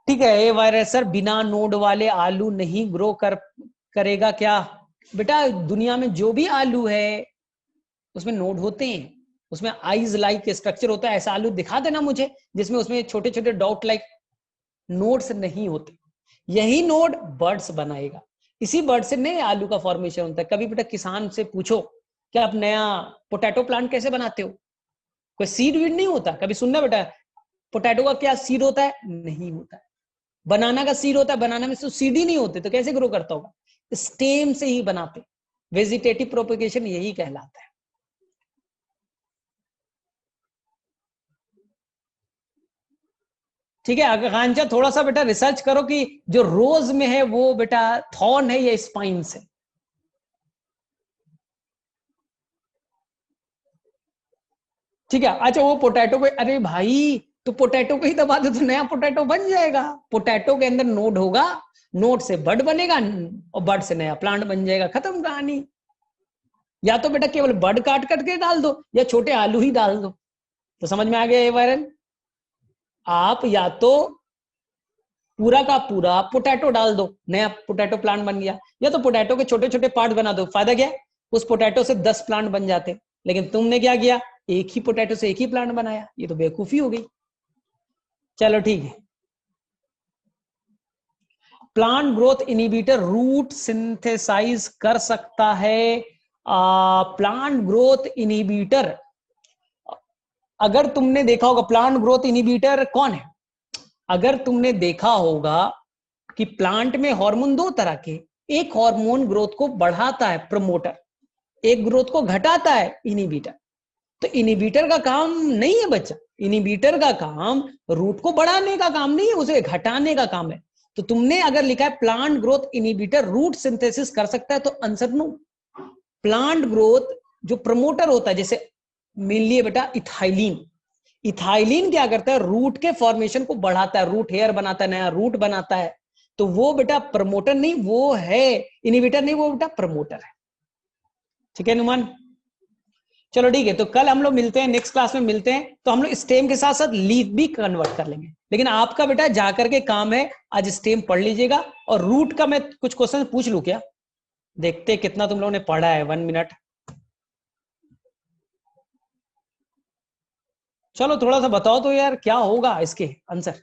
ठीक है, ए वायरस सर बिना नोड वाले आलू नहीं ग्रो करेगा क्या? बेटा दुनिया में जो भी आलू है उसमें नोड होते हैं, उसमें आइज लाइक स्ट्रक्चर होता है। ऐसा आलू दिखा देना मुझे जिसमें उसमें छोटे छोटे डॉट लाइक नोड्स नहीं होते। यही नोड बर्ड्स बनाएगा, इसी बर्ड से नए आलू का फॉर्मेशन होता है। कभी बेटा किसान से पूछो कि आप नया पोटैटो प्लांट कैसे बनाते हो, कोई सीड वीड नहीं होता। कभी सुनना बेटा पोटैटो का क्या सीड होता है? नहीं होता है। बनाना का सीड होता है, बनाना में तो सीड ही नहीं होते, तो कैसे ग्रो करता होगा? स्टेम से ही बनाते। वेजिटेटिव प्रोपेगेशन यही कहलाता है। ठीक है, आकांक्षा थोड़ा सा बेटा रिसर्च करो कि जो रोज में है वो बेटा थॉर्न है या स्पाइन्स है। ठीक है, अच्छा वो पोटैटो को, अरे भाई तो पोटैटो को ही दबा दो तो नया पोटैटो बन जाएगा। पोटैटो के अंदर नोड होगा, नोड से बर्ड बनेगा, और बर्ड से नया प्लांट बन जाएगा, खत्म कहानी। या तो बेटा केवल बर्ड काट काट के डाल दो, या छोटे आलू ही डाल दो। तो समझ में आ गया ये वायरल? आप या तो पूरा का पूरा पोटैटो डाल दो, नया पोटैटो प्लांट बन गया, या तो पोटैटो के छोटे छोटे पार्ट बना दो। फायदा क्या? उस पोटैटो से 10 प्लांट बन जाते। लेकिन तुमने क्या किया? एक ही पोटैटो से एक ही प्लांट बनाया। ये तो बेवकूफी हो गई। चलो ठीक है, plant growth inhibitor root synthesize कर सकता है। प्लांट ग्रोथ इनिबिटर, अगर तुमने देखा होगा प्लांट ग्रोथ इनिबिटर कौन है, अगर तुमने देखा होगा कि प्लांट में हार्मोन दो तरह के, एक हार्मोन ग्रोथ को बढ़ाता है प्रमोटर, एक ग्रोथ को घटाता है इनिबिटर। तो इनिबिटर का काम नहीं है बच्चा, इनिबिटर का काम रूट को बढ़ाने का काम नहीं है, उसे घटाने का काम है। तो तुमने अगर लिखा है plant growth inhibitor root synthesis कर सकता है, तो आंसर नो। प्लांट ग्रोथ जो प्रमोटर होता है, जैसे मेनली बेटा इथाइलिन, इथाइलिन क्या करता है? रूट के फॉर्मेशन को बढ़ाता है, रूट हेयर बनाता है, नया रूट बनाता है। तो वो बेटा प्रमोटर नहीं, वो है इनिबिटर नहीं, वो बेटा प्रमोटर है। ठीक है नुमान? चलो ठीक है, तो कल हम लोग मिलते हैं, नेक्स्ट क्लास में मिलते हैं। तो हम लोग स्टेम के साथ साथ लीफ भी कन्वर्ट कर लेंगे। लेकिन आपका बेटा जाकर के काम है, आज स्टेम पढ़ लीजिएगा। और रूट का मैं कुछ क्वेश्चन पूछ लूं क्या? देखते कितना तुम लोगों ने पढ़ा है। 1 मिनट, चलो थोड़ा सा बताओ तो यार, क्या होगा इसके answer?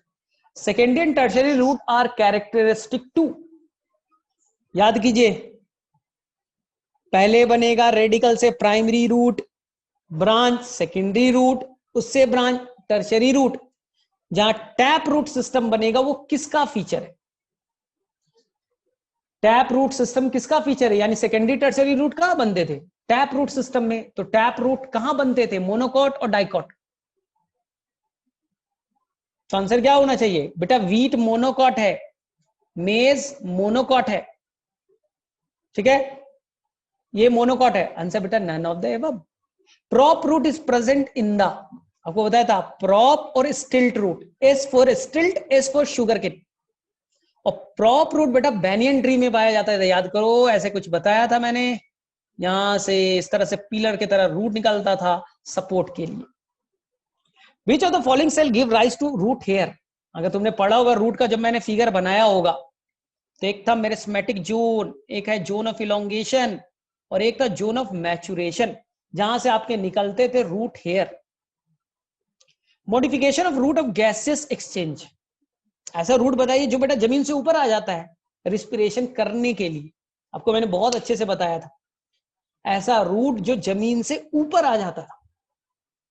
Secondary and tertiary root are characteristic to, याद कीजिए। पहले बनेगा रेडिकल से primary root, branch secondary root, उससे ब्रांच टर्शियरी रूट। जहां टैप रूट सिस्टम बनेगा वो किसका फीचर है? टैप रूट सिस्टम किसका फीचर है? यानी सेकेंडरी टर्शियरी रूट कहां बनते थे? टैप रूट सिस्टम में। तो टैप रूट कहां बनते थे? मोनोकॉट और डाइकॉट। तो आंसर क्या होना चाहिए बेटा? वीट मोनोकॉट है, मेज मोनोकॉट है। ठीक है, ये मोनोकॉट है। आंसर बेटा none of the above. Prop root is present in the, आपको बताया था प्रॉप और stilt root. S for stilt, S for sugar cane. और प्रॉप रूट बेटा बैनियन ट्री में पाया जाता है, याद करो, ऐसे कुछ बताया था मैंने। यहां से इस तरह से पिलर की तरह रूट निकलता था सपोर्ट के लिए। Which of the following cell give rise to root hair? अगर तुमने पढ़ा होगा रूट का, जब मैंने फिगर बनाया होगा, तो एक था मेरिस्मेटिक जोन, एक है जोन ऑफ इलोंगेशन, और एक था जोन ऑफ मैचुरेशन, जहां से आपके निकलते थे root hair. Modification of root of gases exchange, ऐसा रूट बताइए जो बेटा जमीन से ऊपर आ जाता है रिस्पिरेशन करने के लिए। आपको मैंने बहुत अच्छे से बताया था, ऐसा रूट जो जमीन से ऊपर आ जाता था,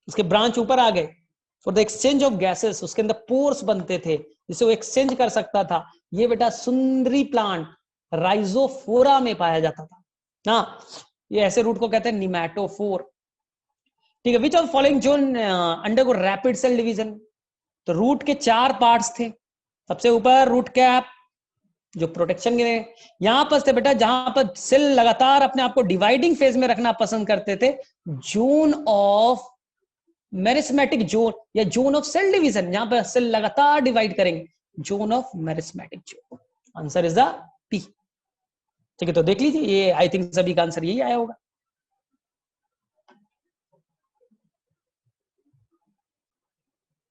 उसके ब्रांच ऊपर आ गए for the exchange of gases, उसके अंदर पोर्स बनते थे जिसे वो एक्सचेंज कर सकता था। ये बेटा सुंदरी प्लांट राइजोफोरा में पाया जाता था ना। ये ऐसे रूट को कहते हैं निमैटोफोर। ठीक है, which of following zone undergo rapid cell division. तो रूट के 4 पार्ट्स थे। सबसे ऊपर रूट कैप जो प्रोटेक्शन के लिए यहां पर थे बेटा, जहां पर सेल लगातार अपने आप को डिवाइडिंग फेज में रखना पसंद करते थे, जोन ऑफ मेरिस्मेटिक जोन या जोन ऑफ सेल डिवीजन, जहां पर सेल लगातार डिवाइड करेंगे, zone of meristematic zone. Answer is the P. ठीक है, तो देख लीजिए, ये आई थिंक सभी का आंसर यही आया होगा।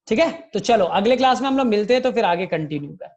ठीक है, तो चलो अगले क्लास में हम लोग मिलते हैं, तो फिर आगे कंटिन्यू करें।